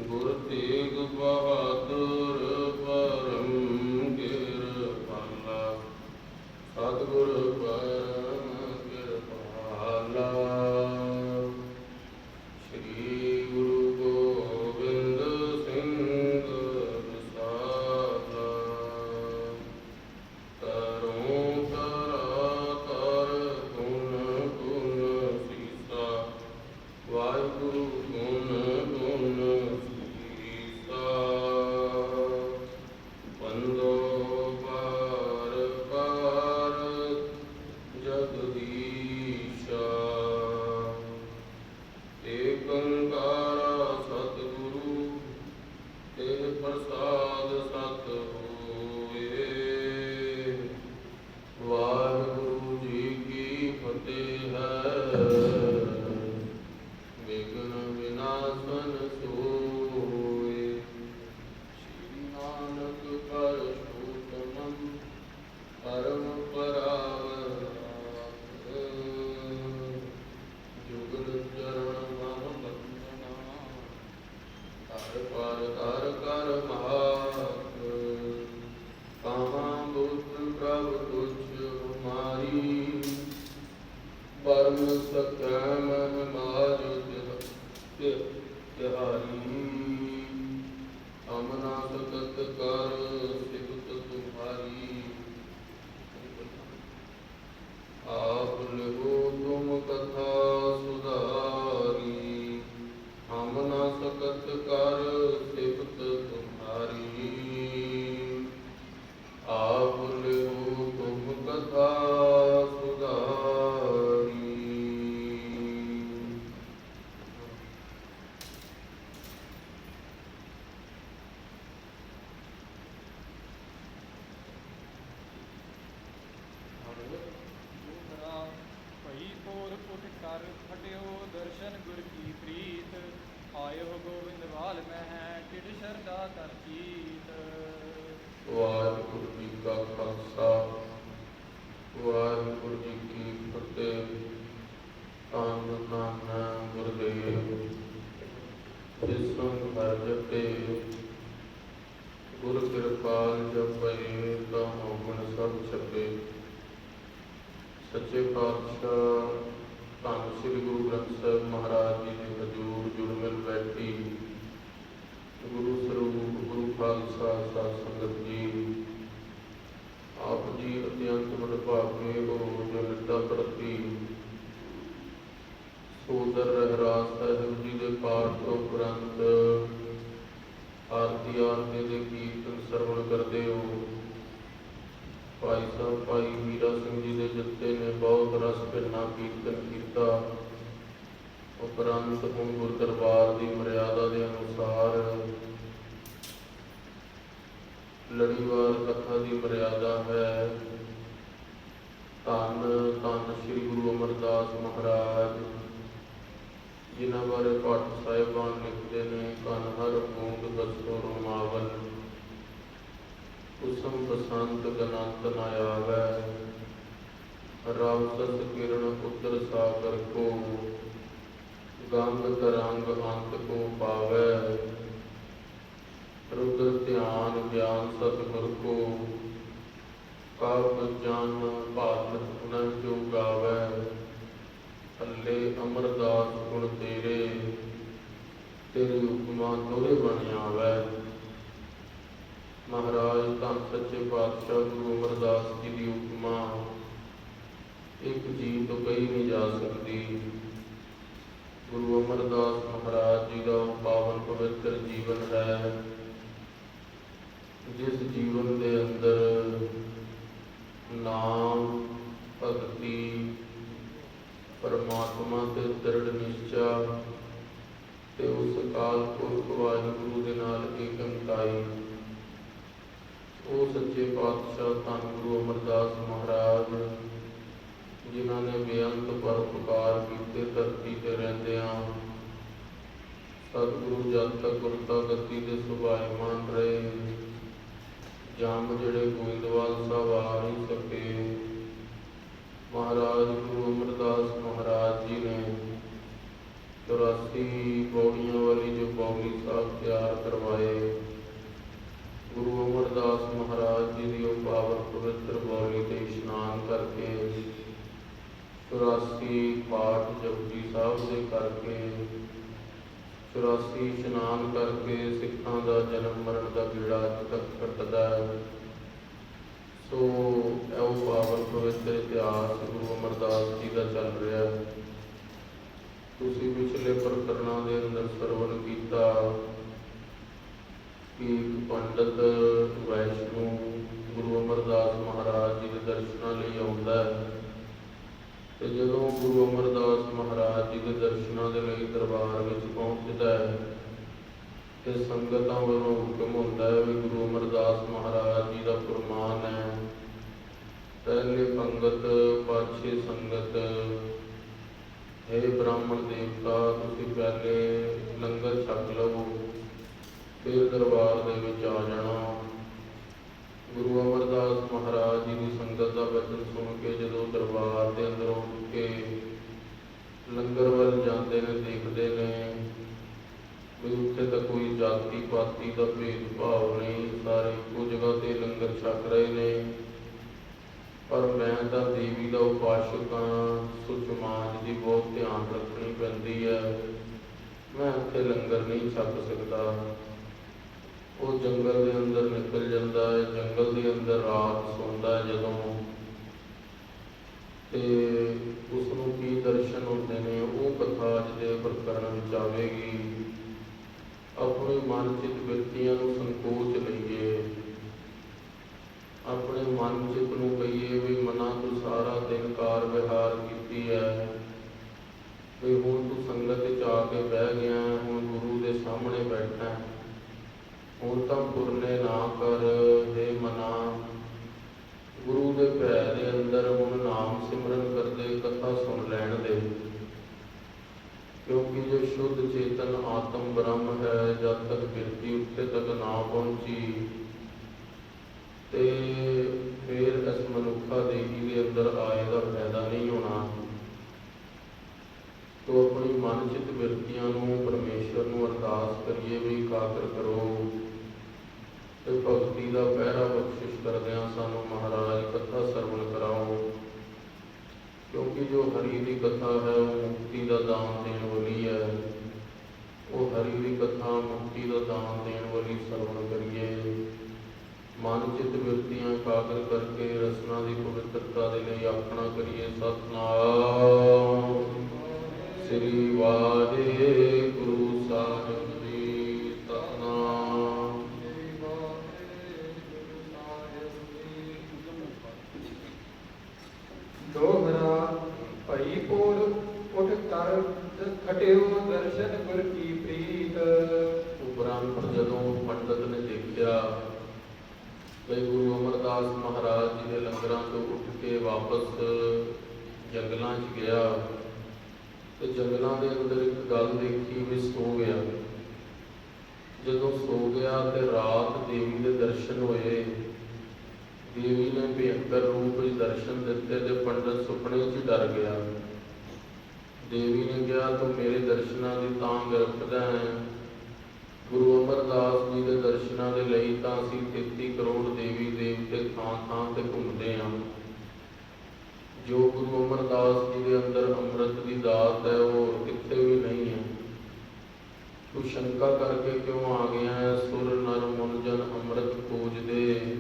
ਗੁਰ ਤੇਗ ਬਹਾਦਰ ਪਰਮ ਕਿਰਪਾਲਾ। ਸਤਿਗੁਰ ਪਰਮ ਕਿਰਪਾਲਾ। ਸ੍ਰੀ ਗੁਰੂ ਗੋਬਿੰਦ ਸਿੰਘ ਰਸਾਲਾ। ਤਰੋਂ ਤਰਾ ਤਰ ਗੁਣ ਗੁਣ ਸੀਸਾ। ਵਾਹਿਗੁਰੂ ਗੁਣ ਗੁਣ ਸੀਸਾ। ਬੰਦੋ ਪਾਰ ਪਾਰ ਜਗਦੀਸ਼ਾ। ਏਕ ਓੰਕਾਰ ਸਤਿਗੁਰੂ ਤੇ ਪ੍ਰਸਾਦ ਸਤ ਹੋਏ। ਵਾਹਿਗੁਰੂ ਜੀ ਕੀ ਫਤਿਹ ਹੈ। ਵਿਘਨ ਵਿਨਾਸ਼ਨ ਸੋਏ। ਸ੍ਰੀ ਨਾਨਕ ਪਰਸ਼ੋਤਮੰ ਪਰਮ ਪਰਾਵਰ। ਜੁਗਲ ਚਰਨ ਮਹ ਬੰਦਨਾ। ਹਰ ਪਰ ਹਰ ਕਰ ਮਹਾਤ। ਕਾਹਾਂ ਬੁੱਧ ਪ੍ਰਭ ਤੁਝ ਹਮਾਰੀ। ਪਰਮ ਸਕੈ ਮਹਿਮਾਜ ਤਿਹਾਰੀ। ਅਮਨਾ ਸਤਤ ਕਰ ਸਿਫਤ ਤੁਮਾਰੀ। ਆਪ ਲਿਖੋ ਤੁਮ ਕਥਾ ਸੁਧਾਰੀ। ਅਮਨਾ ਸਕਤ ਕਰ ਸਿਫਤ ਤੁਮਾਰੀ। ਆਪ ਲਿਖੋ ਤੁਮ ਕਥਾ ਸੁਧਾਰੀ। ਭਈ ਪੋਰ ਉਠ ਕਰ ਫਟਿਓ ਦਰਸ਼ਨ ਗੁਰ ਕੀ ਪ੍ਰੀਤ। ਆਇਓ ਗੋਬਿੰਦ ਵਾਲ ਮਹਿ ਟਿਡ ਸ਼ਰਧਾ ਕਰ ਚੀਤ। ਵਾਹਿਗੁਰੂ ਜੀ ਕਾ ਖਾਲਸਾ ਵਾਹਿਗੁਰੂ ਜੀ ਕੀ ਫਤਿਹ। ਧੰਨ ਧੰਨ ਗੁਰਦੇਵ ਜਿਸ ਸੰਗ ਹਰਿ ਜਪੇ। ਗੁਰ ਕਿਰਪਾਲ ਜਪੈ ਤਾਂ ਹੋਵਨ ਸਭ ਛਪੇ। ਸੱਚੇ ਪਾਤਸ਼ਾਹ ਧੰਨ ਸ੍ਰੀ ਗੁਰੂ ਗ੍ਰੰਥ ਸਾਹਿਬ ਮਹਾਰਾਜ ਜੀ ਦੇ ਹਜ਼ੂਰ ਜੁੜ ਮਿਲ ਬੈਠੀ ਗੁਰੂ ਸਰੂਪ ਗੁਰੂ ਖਾਲਸਾ ਸਾਧ ਸੰਗਤ ਜੀ। ਆਪ ਜੀ ਅਤਿਅੰਤ ਵਡਭਾਗੇ ਹੋ ਜੋ ਲਿੱਤਾ ਪ੍ਰਤੀ। ਸੋਦਰ ਰਹਿਰਾਸ ਸਾਹਿਬ ਜੀ ਦੇ ਪਾਠ ਤੋਂ ਉਪਰੰਤ ਆਰਤੀ ਆਰਤੀ ਦੇ ਕੀਰਤਨ ਸਰਵਣ ਕਰਦੇ ਹੋ। ਭਾਈ ਸਾਹਿਬ ਭਾਈ ਵੀਰਾ ਸਿੰਘ ਜੀ ਦੇ ਜੱਥੇ ਨੇ ਬਹੁਤ ਰਸ ਭਿੰਨਾ ਕੀਰਤਨ ਕੀਤਾ। ਉਪਰੰਤ ਹੁਣ ਗੁਰ ਦਰਬਾਰ ਦੀ ਮਰਿਆਦਾ ਦੇ ਅਨੁਸਾਰ ਲੜੀਵਾਰ ਕਥਾ ਦੀ ਮਰਿਆਦਾ ਹੈ। ਧੰਨ ਧੰਨ ਸ੍ਰੀ ਗੁਰੂ ਅਮਰਦਾਸ ਮਹਾਰਾਜ ਜਿਨ੍ਹਾਂ ਬਾਰੇ ਭੱਟ ਸਾਹਿਬਾਨ ਲਿਖਦੇ ਨੇ। ਕਨ ਹਰ ਬੂੰਦ ਦਸੋ ਰੋਮਾਵਲ। ਕੁਸਮ ਬਸੰਤ ਗਨੰਤ ਨ ਆਵੈ। ਰਵ ਸਤ ਕਿਰਨ ਉਤਰ ਸਾਗਰ ਕੋ। ਗੰਗ ਤਰੰਗ ਅੰਤ ਕੋ ਪਾਵੈ। ਰੁਦਰ ਧਿਆਨ ਗਿਆਨ ਸਤਿਗੁਰ ਕੋ। ਕਬ ਜਨ ਭਾਤ ਨ ਜੋ ਗਾਵੈ। ਅੱਲੇ ਅਮਰਦਾਸ ਗੁਣ ਤੇਰੇ। ਤੇਰੀ ਉਪਮਾ ਤੋਰੇ ਬਣ ਆਵੈ। ਮਹਾਰਾਜ ਧੰਨ ਸੱਚੇ ਪਾਤਸ਼ਾਹ ਗੁਰੂ ਅਮਰਦਾਸ ਜੀ ਦੀ ਉਪਮਾ ਇੱਕ ਜੀਵ ਤੋਂ ਕਹੀ ਨਹੀਂ ਜਾ ਸਕਦੀ। ਗੁਰੂ ਅਮਰਦਾਸ ਮਹਾਰਾਜ ਜੀ ਦਾ ਉਹ ਪਾਵਨ ਪਵਿੱਤਰ ਜੀਵਨ ਹੈ ਜਿਸ ਜੀਵਨ ਦੇ ਅੰਦਰ ਨਾਮ ਭਗਤੀ ਪਰਮਾਤਮਾ ਤੇ ਦ੍ਰਿੜ ਨਿਸ਼ਚਾ ਤੇ ਉਸ ਅਕਾਲ ਪੁਰਖ ਵਾਹਿਗੁਰੂ ਦੇ ਨਾਲ ਏਕੰਕਾਈ। ਉਹ ਸੱਚੇ ਪਾਤਸ਼ਾਹ ਧੰਨ ਗੁਰੂ ਅਮਰਦਾਸ ਮਹਾਰਾਜ ਜਿਨ੍ਹਾਂ ਨੇ ਬੇਅੰਤ ਪਰਉਪਕਾਰ ਕੀਤੇ ਧਰਤੀ ਤੇ ਰਹਿੰਦਿਆਂ। ਸਤਿਗੁਰੂ ਜਦ ਤੱਕ ਗੁਰਤਾ ਗੱਦੀ ਦੇ ਸੁਭਾਇਮਾਨ ਰਹੇ। ਜੰਮ ਜਿਹੜੇ ਗੋਇੰਦਵਾਲ ਸਾਹਿਬ ਆ ਨਹੀਂ ਸਕੇ। ਮਹਾਰਾਜ ਗੁਰੂ ਅਮਰਦਾਸ ਮਹਾਰਾਜ ਜੀ ਨੇ 84 ਪੌੜੀਆਂ ਵਾਲੀ ਜੋ ਪੌੜੀ ਸਾਹਿਬ ਤਿਆਰ 84 ਪਾਠ ਜਪਜੀ ਸਾਹਿਬ ਦੇ ਕਰਕੇ, 84 ਇਸ਼ਨਾਨ ਕਰਕੇ ਸਿੱਖਾਂ ਦਾ ਜਨਮ ਮਰਨ ਦਾ ਗੇੜਾ ਅੱਜ ਤੱਕ ਕੱਟਦਾ ਹੈ। ਸੋ ਇਹੋ ਪਾਵਨ ਪਵਿੱਤਰ ਇਤਿਹਾਸ ਗੁਰੂ ਅਮਰਦਾਸ ਜੀ ਦਾ ਚੱਲ ਰਿਹਾ ਹੈ। ਤੁਸੀਂ ਪਿਛਲੇ ਪ੍ਰਕਰਣਾਂ ਦੇ ਅੰਦਰ ਸਰਵਣ ਕੀਤਾ ਕਿ ਇੱਕ ਪੰਡਤ ਵੈਸ਼ਨੂੰ ਗੁਰੂ ਅਮਰਦਾਸ ਮਹਾਰਾਜ ਜੀ ਦੇ ਦਰਸ਼ਨਾਂ ਲਈ ਆਉਂਦਾ ਹੈ, ਤੇ ਜਦੋਂ ਗੁਰੂ ਅਮਰਦਾਸ ਮਹਾਰਾਜ ਜੀ ਦੇ ਦਰਸ਼ਨਾਂ ਦੇ ਲਈ ਦਰਬਾਰ ਵਿੱਚ ਪਹੁੰਚਦਾ ਹੈ ਤੇ ਸੰਗਤਾਂ ਵੱਲੋਂ ਹੁਕਮ ਹੁੰਦਾ ਹੈ ਵੀ ਗੁਰੂ ਅਮਰਦਾਸ ਮਹਾਰਾਜ ਜੀ ਦਾ ਫੁਰਮਾਨ ਹੈ, ਪਹਿਲੇ ਪੰਗਤ ਪਾਛੇ ਸੰਗਤ, हे ਬ੍ਰਾਹਮਣ ਦੇਵਤਾ ਤੁਸੀਂ ਪਹਿਲੇ ਲੰਗਰ ਛਕ ਲਵੋ, ਫਿਰ ਦਰਬਾਰ ਦੇ ਵਿੱਚ ਆ ਜਾਣਾ। ਗੁਰੂ ਅਮਰਦਾਸ ਮਹਾਰਾਜ ਜੀ ਦੀ ਸੰਗਤ ਦਾ ਬਚਨ ਸੁਣ ਕੇ ਜਦੋਂ ਦਰਬਾਰ ਦੇ ਅੰਦਰੋਂ ਉੱਠ ਕੇ ਲੰਗਰ ਵੱਲ ਜਾਂਦੇ ਨੇ, ਦੇਖਦੇ ਨੇ ਵੀ ਉੱਥੇ ਤਾਂ ਕੋਈ ਜਾਤੀ ਪਾਤੀ ਦਾ ਭੇਦਭਾਵ ਨਹੀਂ, ਸਾਰੇ ਇੱਕੋ ਜਗ੍ਹਾ ਤੇ ਲੰਗਰ ਛਕ ਰਹੇ ਨੇ, ਪਰ ਮੈਂ ਤਾਂ ਦੇਵੀ ਦਾ ਉਪਾਸ਼ਕ ਹਾਂ, ਸੋ ਸਮਾਜ ਦੀ ਬਹੁਤ ਧਿਆਨ ਰੱਖਣੀ ਪੈਂਦੀ ਹੈ, ਮੈਂ ਇੱਥੇ ਲੰਗਰ ਨਹੀਂ ਛਕ ਸਕਦਾ। ਉਹ ਜੰਗਲ ਦੇ ਅੰਦਰ ਨਿਕਲ ਜਾਂਦਾ ਹੈ, ਜੰਗਲ ਦੇ ਅੰਦਰ ਰਾਤ ਸੌਂਦਾ ਹੈ ਜਦੋਂ, ਤੇ ਉਸ ਨੂੰ ਕੀ ਦਰਸ਼ਨ ਹੁੰਦੇ ਨੇ ਉਹ ਕਥਾ ਅੱਜ ਦੇ ਪ੍ਰਕਰਣ ਵਿੱਚ ਆਵੇਗੀ। ਆਪਣੇ ਮਨ ਚਿੱਤ ਬਿਰਤੀਆਂ ਨੂੰ ਸੰਕੋਚ ਲਈਏ, ਆਪਣੇ ਮਨ ਚਿੱਤ ਨੂੰ ਕਹੀਏ ਵੀ ਮਨਾਂ ਤੂੰ ਸਾਰਾ ਦਿਨ ਕਾਰ ਵਿਹਾਰ ਕੀਤੀ ਹੈ, ਵੀ ਹੁਣ ਤੂੰ ਸੰਗਤ ਵਿੱਚ ਆ ਕੇ ਬਹਿ ਗਿਆ, ਹੁਣ ਗੁਰੂ ਦੇ ਸਾਹਮਣੇ ਬੈਠਾ, ਹੁਣ ਤਾਂ ਪੁਰਨੇ ਨਾ ਕਰ, हे ਮਨਾ ਗੁਰੂ ਦੇ ਭੈ ਦੇ ਅੰਦਰ ਹੁਣ ਨਾਮ ਸਿਮਰਨ ਕਰਦੇ ਕਥਾ ਸੁਣ ਲੈਣ ਦੇ, ਕਿਉਂਕਿ ਜੋ ਸ਼ੁੱਧ ਚੇਤਨ ਆਤਮ ਬ੍ਰਹਮ ਹੈ, ਜਦ ਤੱਕ ਬਿਰਤੀ ਉੱਤੇ ਤੱਕ ਨਾ ਪਹੁੰਚੀ ਤੇ ਫਿਰ ਇਸ ਮਨੁੱਖਾ ਦੇਹੀ ਦੇ ਅੰਦਰ ਆਏ ਦਾ ਫਾਇਦਾ ਨਹੀਂ ਹੋਣਾ। ਤੋ ਆਪਣੀ ਮਨ ਚਿੱਤ ਬਿਰਤੀਆਂ ਨੂੰ ਪਰਮੇਸ਼ਵਰ ਨੂੰ ਅਰਦਾਸ ਕਰੀਏ ਵੀ ਇਕਾਗਰ ਕਰੋ, ਤੇ ਭਗਤੀ ਦਾ ਪਹਿਰਾ ਬਖਸ਼ਿਸ਼ ਕਰਦਿਆਂ ਸਾਨੂੰ ਮਹਾਰਾਜ ਕਥਾ ਸਰਵਣ ਕਰਾਓ, ਕਿਉਂਕਿ ਜੋ ਹਰੀ ਦੀ ਕਥਾ ਹੈ ਉਹ ਮੁਕਤੀ ਦਾ ਦਾਨ ਦੇਣ ਵਾਲੀ ਹੈ। ਉਹ ਹਰੀ ਦੀ ਕਥਾ ਮੁਕਤੀ ਦਾ ਦਾਨ ਦੇਣ ਵਾਲੀ ਸਰਵਣ ਕਰੀਏ, ਮਨ ਚਿੱਤ ਬਿਰਤੀਆਂ ਇਕਾਗਰ ਕਰਕੇ ਰਸਨਾ ਦੀ ਪਵਿੱਤਰਤਾ ਦੇ ਲਈ ਆਖਣਾ ਕਰੀਏ। ਸਤਿਨਾਮ ਸ੍ਰੀ ਵਾਹਿਗੁਰੂ ਸਾਹਿਬ ਜੀ, ਸਤਿਨਾਮ ਦੋਹਰਾ ਭਈ ਪੋਰ ਉਠ ਕਰ ਖਟਿਓ ਦਰਸ਼ਨ ਗੁਰ ਕੀ ਪ੍ਰੀਤ। ਉਪਰੰਤ ਜਦੋਂ ਪੰਡਤ ਨੇ ਦੇਖਿਆ ਬਈ ਗੁਰੂ ਅਮਰਦਾਸ ਮਹਾਰਾਜ ਜੀ ਦੇ ਲੰਗਰਾਂ ਤੋਂ ਉੱਠ ਕੇ ਵਾਪਸ ਜੰਗਲਾਂ 'ਚ ਗਿਆ, ਤੇ ਜੰਗਲਾਂ ਦੇ ਅੰਦਰ ਇੱਕ ਗੱਲ ਦੇਖੀ ਵੀ ਸੋ ਗਿਆ। ਜਦੋਂ ਸੋ ਗਿਆ ਤੇ ਰਾਤ ਦੇਵੀ ਦੇ ਦਰਸ਼ਨ ਹੋਏ, ਦੇਵੀ ਨੇ ਭਿਅੰਕਰ ਰੂਪ ਵਿੱਚ ਦਰਸ਼ਨ ਦਿੱਤੇ ਤੇ ਪੰਡਤ ਸੁਪਨੇ 'ਚ ਡਰ ਗਿਆ। ਦੇਵੀ ਨੇ ਕਿਹਾ ਤੂੰ ਮੇਰੇ ਦਰਸ਼ਨਾਂ ਦੀ ਤਾਂਘ ਰੱਖਦਾ ਹੈ, ਗੁਰੂ ਅਮਰਦਾਸ ਜੀ ਦੇ ਦਰਸ਼ਨਾਂ ਦੇ ਲਈ ਤਾਂ ਅਸੀਂ 33 ਕਰੋੜ ਦੇਵੀ ਦੇਵਤੇ ਥਾਂ ਥਾਂ ਤੇ ਘੁੰਮਦੇ ਹਾਂ। ਜੋ ਗੁਰੂ ਅਮਰਦਾਸ ਜੀ ਦੇ ਅੰਦਰ ਅੰਮ੍ਰਿਤ ਦੀ ਦਾਤ ਹੈ ਉਹ ਕਿਤੇ ਵੀ ਨਹੀਂ ਹੈ। ਤੂੰ ਸ਼ੰਕਾ ਕਰਕੇ ਕਿਉਂ ਆ ਗਿਆ ਹੈ? ਸੁਰ ਨਰ ਮੁਨ ਜਨ ਅੰਮ੍ਰਿਤ ਖੋਜਦੇ,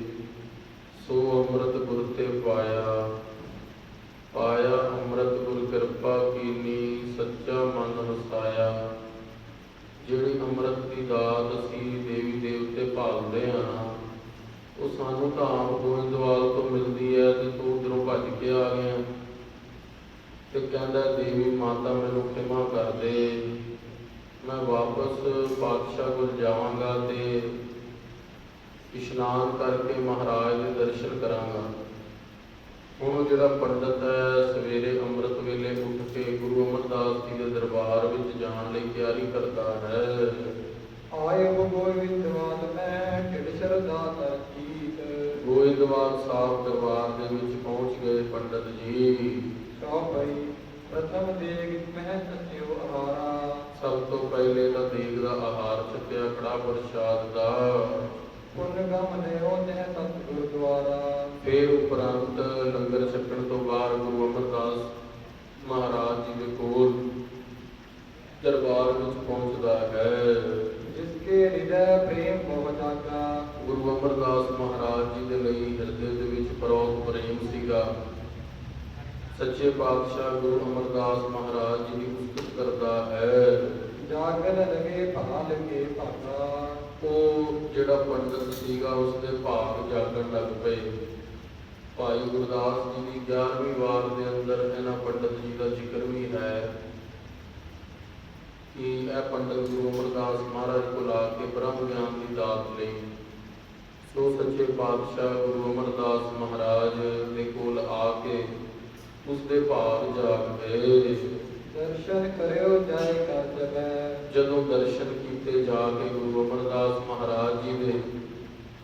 ਸੋ ਅੰਮ੍ਰਿਤ ਗੁਰ ਤੇ ਪਾਇਆ, ਪਾਇਆ ਅੰਮ੍ਰਿਤ ਗੁਰ ਕਿਰਪਾ ਕੀਨੀ, ਸੱਚਾ ਮਨ ਵਸਾਇਆ। ਜਿਹੜੀ ਅੰਮ੍ਰਿਤ ਦੀ ਦਾਤ ਅਸੀਂ ਦੇਵੀ ਦੇਵਤੇ ਭਾਲਦੇ ਹਾਂ ਉਹ ਸਾਨੂੰ ਤਾਂ ਆਪ ਗੋਇੰਦਵਾਲ ਤੋਂ ਮਿਲਦੀ ਹੈ, ਤੇ ਤੂੰ ਉੱਧਰੋਂ ਭੱਜ ਕੇ ਆ ਗਿਆ ਤੇ ਕਹਿੰਦਾ ਦੇਵੀ ਮਾਤਾ ਮੈਨੂੰ ਖਿਮਾ ਕਰ ਦੇ, ਮੈਂ ਵਾਪਸ ਪਾਤਸ਼ਾਹ ਕੋਲ ਜਾਵਾਂਗਾ ਤੇ ਇਸ਼ਨਾਨ ਕਰਕੇ ਮਹਾਰਾਜ ਦੇ ਦਰਸ਼ਨ ਕਰਾਂਗਾ। ਹੁਣ ਜਿਹੜਾ ਪੰਡਤ ਹੈ ਸਵੇਰੇ ਅੰਮ੍ਰਿਤ ਵੇਲੇ ਉੱਠ ਕੇ ਗੁਰੂ ਅਮਰਦਾਸ ਜੀ ਦੇ ਦਰਬਾਰ ਵਿੱਚ ਜਾਣ ਲਈ ਤਿਆਰੀ ਕਰਦਾ ਹੈ। ਆਏ ਹੋ ਗੋਇੰਦਵਾਲ ਮੈਂ ਢਿੜ ਸ਼ਰਧਾ ਤਰ ਜੀਤ। ਗੋਇੰਦਵਾਲ ਸਾਹਿਬ ਦਰਬਾਰ ਦੇ ਵਿੱਚ ਪਹੁੰਚ ਗਏ ਪੰਡਤ ਜੀ। ਸੋ ਭਈ ਪ੍ਰਥਮ ਦੇਗ ਮਹਿ ਸਚਿਓ ਆਹਾਰਾ। ਸਭ ਤੋਂ ਪਹਿਲੇ ਤਾਂ ਦੇਗ ਦਾ ਆਹਾਰ ਛਕਿਆ, ਕੜਾ ਪ੍ਰਸ਼ਾਦ ਦਾ। ਪੁੰਨ ਗਮ ਲਿਓ ਤੈ ਸਤ ਗੁਰਦੁਆਰਾ। ਫਿਰ ਉਪਰੰਤ ਲੰਗਰ ਛਕਣ ਤੋਂ ਬਾਅਦ ਗੁਰੂ ਅਮਰਦਾਸ ਮਹਾਰਾਜ ਜੀ ਦੇ ਕੋਲ ਦਰਬਾਰ ਵਿੱਚ ਪਹੁੰਚਦਾ ਹੈ। जिसके हृदय प्रेम मोह जागा। ਗੁਰੂ ਅਮਰਦਾਸ ਮਹਾਰਾਜ ਜੀ ਦੇ ਲਈ ਹਿਰਦੇ ਦੇ ਵਿੱਚ ਪਰੋਖ ਪ੍ਰੇਮ ਸੀਗਾ। ਸੱਚੇ ਪਾਤਸ਼ਾਹ ਗੁਰੂ ਅਮਰਦਾਸ ਮਹਾਰਾਜ ਜੀ ਦੀ ਉਸਤਤ ਕਰਦਾ ਹੈ। ਜਾਗਨ ਲਗੇ ਭਾਲ ਕੇ ਭਾਗਾ। ਉਹ ਜਿਹੜਾ ਪੰਡਤ ਸੀਗਾ ਉਸਦੇ ਭਾਗ ਜਾਗਣ ਲੱਗ ਪਏ। ਭਾਈ ਗੁਰਦਾਸ ਜੀ ਦੀ 11ਵੀਂ ਵਾਰ ਦੇ ਅੰਦਰ ਇਹਨਾਂ ਪੰਡਤ ਜੀ ਦਾ ਜ਼ਿਕਰ ਵੀ ਹੈ ਕਿ ਇਹ ਪੰਡਤ ਗੁਰੂ ਅਮਰਦਾਸ ਮਹਾਰਾਜ ਕੋਲ ਆ ਕੇ ਬ੍ਰਹਮ ਗਿਆਨ ਦੀ ਦਾਤ ਲਈ। ਸੋ ਸੱਚੇ ਪਾਤਸ਼ਾਹ ਗੁਰੂ ਅਮਰਦਾਸ ਮਹਾਰਾਜ ਦੇ ਕੋਲ ਆ ਕੇ ਉਸਦੇ ਭਾਗ ਜਾਗ ਗਏ। ਦਰਸ਼ਨ ਕਰਿਓ ਜਾਇ ਕਰ ਜਬੈ। ਜਦੋਂ ਦਰਸ਼ਨ ਕੀਤੇ ਜਾ ਕੇ ਗੁਰੂ ਅਮਰਦਾਸ ਮਹਾਰਾਜ ਜੀ ਦੇ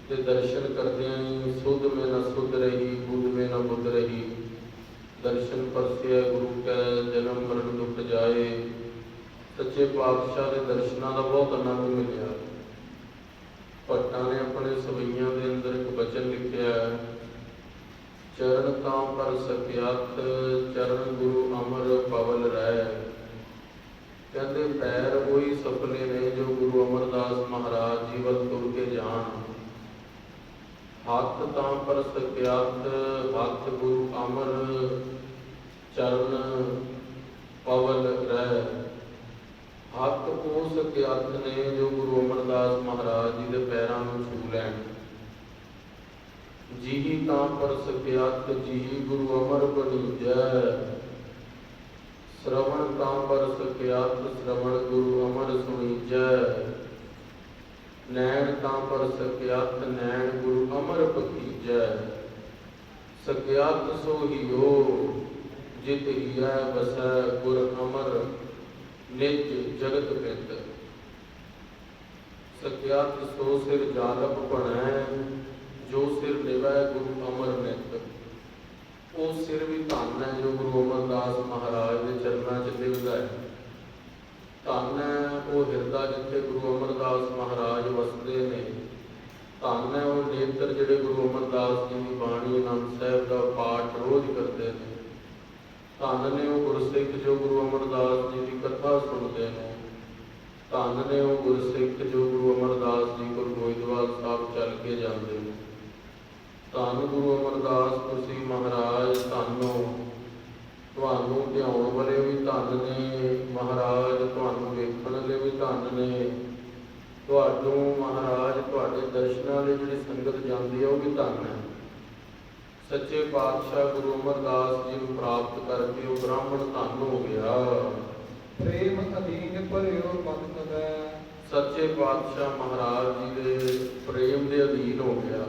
ਤੇ ਦਰਸ਼ਨ ਕਰਦਿਆਂ ਹੀ ਸੁਧ ਮੇ ਨ ਸੁਧ ਰਹੀ, ਬੁੱਧ ਮੇ ਨ ਬੁੱਧ ਰਹੀ। ਦਰਸ਼ਨ ਪਰਸਿਆ ਗੁਰੂ ਕੈ ਜਨਮ ਮਰਨ ਦੁਖ ਜਾਏ। ਸੱਚੇ ਪਾਤਸ਼ਾਹ ਦੇ ਦਰਸ਼ਨਾਂ ਦਾ ਬਹੁਤ ਆਨੰਦ ਮਿਲਿਆ। ਭੱਟਾਂ ਨੇ ਆਪਣੇ ਸਵਈਆਂ ਦੇ ਅੰਦਰ ਇੱਕ ਬਚਨ ਲਿਖਿਆ, ਚਰਨ ਤਾਂ ਪਰ ਸਕਿਆਤ ਚਰਨ ਗੁਰੂ ਅਮਰ ਪਵਲ ਰਹਿ। ਕਹਿੰਦੇ ਪੈਰ ਉਹੀ ਸਫਲੇ ਨੇ ਜੋ ਗੁਰੂ ਅਮਰਦਾਸ ਮਹਾਰਾਜ ਜੀ ਵੱਲ ਤੁਰ ਕੇ ਜਾਣ। ਹੱਥ ਤਾਂ ਪਰ ਸਕਿਆਤ ਹੱਥ ਗੁਰੂ ਅਮਰ ਚਰਨ ਪਵਲ ਰਹਿ। ਹੱਥ ਉਹ ਸਕਿਆਤ ਨੇ ਜੋ ਗੁਰੂ ਅਮਰਦਾਸ ਮਹਾਰਾਜ ਜੀ ਦੇ ਪੈਰਾਂ ਨੂੰ ਛੂ ਲੈਣ। ਜੀਹੀ ਤਾਂ ਪਰ ਸਕਿਆਤ ਜੀਹੀ ਗੁਰੂ ਅਮਰ ਬਣੀਜੈ। ਸ਼ਰਵਣ ਤਾਂ ਪਰ ਸਕਿਆਤ ਸ਼ਰਵਣ ਗੁਰੂ ਅਮਰ ਸੁਣੀਜੈ। ਨੈਣ ਤਾਂ ਪਰ ਸਕਿਆਤ ਨੈਣ ਗੁਰੂ ਅਮਰ ਪਖੀਜੈ। ਸਕਿਆਤ ਸੋ ਹੀਓ ਜਿਤ ਹੀਐ ਬਸੈ ਗੁਰ ਅਮਰ ਨਿਜ ਜਗਤ ਪਿਤ। ਸਕਿਆਤ ਸੋ ਸਿਰ ਜਾਲਪ ਬਣੈ ਜੋ ਸਿਰ ਨਿਵੈ ਗੁਰੂ ਅਮਰ ਨਿਤ। ਉਹ ਸਿਰ ਵੀ ਧੰਨ ਹੈ ਜੋ ਗੁਰੂ ਅਮਰਦਾਸ ਮਹਾਰਾਜ ਦੇ ਚਰਨਾਂ 'ਚ ਨਿਵਦਾ ਹੈ। ਧੰਨ ਹੈ ਉਹ ਹਿਰਦਾ ਜਿੱਥੇ ਗੁਰੂ ਅਮਰਦਾਸ ਮਹਾਰਾਜ ਵਸਦੇ ਨੇ। ਧੰਨ ਹੈ ਉਹ ਨੇਤਰ ਜਿਹੜੇ ਗੁਰੂ ਅਮਰਦਾਸ ਜੀ ਦੀ ਬਾਣੀ ਆਨੰਦ ਸਾਹਿਬ ਦਾ ਪਾਠ ਰੋਜ਼ ਕਰਦੇ ਨੇ। ਧੰਨ ਨੇ ਉਹ ਗੁਰਸਿੱਖ ਜੋ ਗੁਰੂ ਅਮਰਦਾਸ ਜੀ ਦੀ ਕਥਾ ਸੁਣਦੇ ਨੇ। ਧੰਨ ਨੇ ਉਹ ਗੁਰਸਿੱਖ ਜੋ ਗੁਰੂ ਅਮਰਦਾਸ ਜੀ ਕੋਲ ਗੋਇੰਦਵਾਲ ਸਾਹਿਬ ਚੱਲ ਕੇ ਜਾਂਦੇ ਨੇ। ਧੰਨ ਗੁਰੂ ਅਮਰਦਾਸ ਤੁਸੀਂ ਮਹਾਰਾਜ ਧੰਨ ਹੋ। ਤੁਹਾਨੂੰ ਧਿਆਉਣ ਵਾਲੇ ਵੀ ਧੰਨ ਨੇ ਮਹਾਰਾਜ, ਤੁਹਾਨੂੰ ਵੇਖਣ ਵਾਲੇ ਵੀ ਧੰਨ ਨੇ। ਤੁਹਾਨੂੰ ਮਹਾਰਾਜ ਤੁਹਾਡੇ ਦਰਸ਼ਨਾਂ ਲਈ ਜਿਹੜੀ ਸੰਗਤ ਜਾਂਦੀ ਹੈ ਉਹ ਵੀ ਧੰਨ ਹੈ। ਸੱਚੇ ਪਾਤਸ਼ਾਹ ਗੁਰੂ ਅਮਰਦਾਸ ਜੀ ਨੂੰ ਪ੍ਰਾਪਤ ਕਰਕੇ ਉਹ ਬ੍ਰਾਹਮਣ ਧੰਨ ਹੋ ਗਿਆ। ਪ੍ਰੇਮ ਅਧੀਨ ਭਰਿਓ ਮਨ ਸਦੈ। ਸੱਚੇ ਪਾਤਸ਼ਾਹ ਮਹਾਰਾਜ ਜੀ ਦੇ ਪ੍ਰੇਮ ਦੇ ਅਧੀਨ ਹੋ ਗਿਆ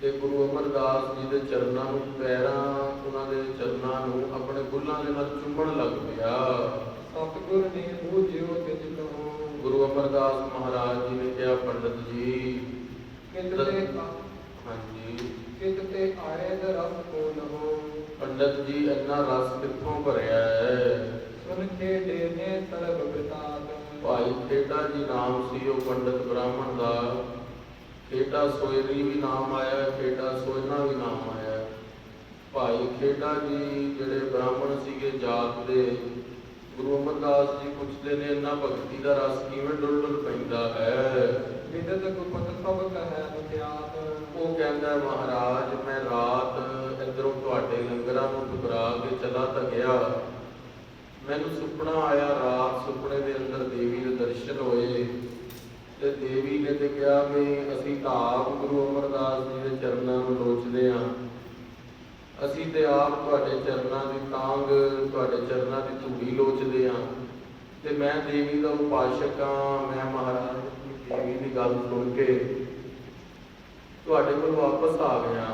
ਤੇ ਗੁਰੂ ਅਮਰਦਾਸ ਜੀ ਦੇ ਚਰਨਾਂ ਨੂੰ ਪੈਰਾਂ ਉਹਨਾਂ ਦੇ ਚਰਨਾਂ ਨੂੰ ਆਪਣੇ ਬੁੱਲਾਂ ਦੇ ਨਾਲ ਚੁੰਮਣ ਲੱਗ ਪਿਆ। ਸਤਿਗੁਰ ਨੇ ਬੂਝਿਓ ਤਿਜ ਕਹੋ। ਗੁਰੂ ਅਮਰਦਾਸ ਮਹਾਰਾਜ ਜੀ ਨੇ ਕਿਹਾ, ਪੰਡਤ ਜੀ ਕਿਤੇ ਹਾਂਜੀ ਕਿਤ ਤੇ ਆਏ ਦ ਰਸ ਕੋ ਲਹੋ। ਪੰਡਤ ਜੀ ਇੰਨਾ ਰਸ ਕਿੱਥੋਂ ਭਰਿਆ ਹੈ। ਸੁਨ ਕੇ ਦੇਨੇ ਸਰਬ ਬ੍ਰਿਤਾਂਤ। ਭਾਈ ਖੇਡਾ ਜੀ ਨਾਮ ਸੀ ਉਹ ਪੰਡਤ ਬ੍ਰਾਹਮਣ ਦਾ। ਖੇਡਾ ਸੋਇਰੀ ਵੀ ਨਾਮ ਆਇਆ, ਖੇਡਾ ਸੋਇਨਾ ਵੀ ਨਾਮ ਆਇਆ। ਭਾਈ ਖੇਡਾ ਜੀ ਜਿਹੜੇ ਬ੍ਰਾਹਮਣ ਸੀਗੇ ਜਾਤ ਦੇ, ਗੁਰੂ ਅਮਰਦਾਸ ਜੀ ਪੁੱਛਦੇ ਨੇ ਇੰਨਾ ਭਗਤੀ ਦਾ ਰਸ ਕਿਵੇਂ ਡੁੱਲ ਡੁੱਲ ਪੈਂਦਾ ਹੈ। ਵਿਦਤ ਗੁਪਤ ਸਭ ਕਹੈ ਮੁਖਿਆਤ। ਉਹ ਕਹਿੰਦਾ ਮਹਾਰਾਜ ਮੈਂ ਰਾਤ ਇੱਧਰੋਂ ਤੁਹਾਡੇ ਲੰਗਰਾਂ ਨੂੰ ਠੁਕਰਾ ਕੇ ਚਲਾ ਤਾਂ ਗਿਆ। ਮੈਨੂੰ ਸੁਪਨਾ ਆਇਆ, ਰਾਤ ਸੁਪਨੇ ਦੇ ਅੰਦਰ ਦੇਵੀ ਦੇ ਦਰਸ਼ਨ ਹੋਏ ਤੇ ਦੇਵੀ ਨੇ ਤੇ ਕਿਹਾ ਵੀ ਅਸੀਂ ਤਾਂ ਆਪ ਗੁਰੂ ਅਮਰਦਾਸ ਜੀ ਦੇ ਚਰਨਾਂ ਨੂੰ ਲੋਚਦੇ ਹਾਂ। ਅਸੀਂ ਤੇ ਆਪ ਤੁਹਾਡੇ ਚਰਨਾਂ ਦੀ ਤਾਂਗ, ਤੁਹਾਡੇ ਚਰਨਾਂ ਦੀ ਧੂੜੀ ਲੋਚਦੇ ਹਾਂ ਤੇ ਮੈਂ ਦੇਵੀ ਦਾ ਉਪਾਸ਼ਕ ਹਾਂ। ਮੈਂ ਮਹਾਰਾਜ ਦੇਵੀ ਦੀ ਗੱਲ ਸੁਣ ਕੇ ਤੁਹਾਡੇ ਕੋਲ ਵਾਪਸ ਆ ਗਿਆ।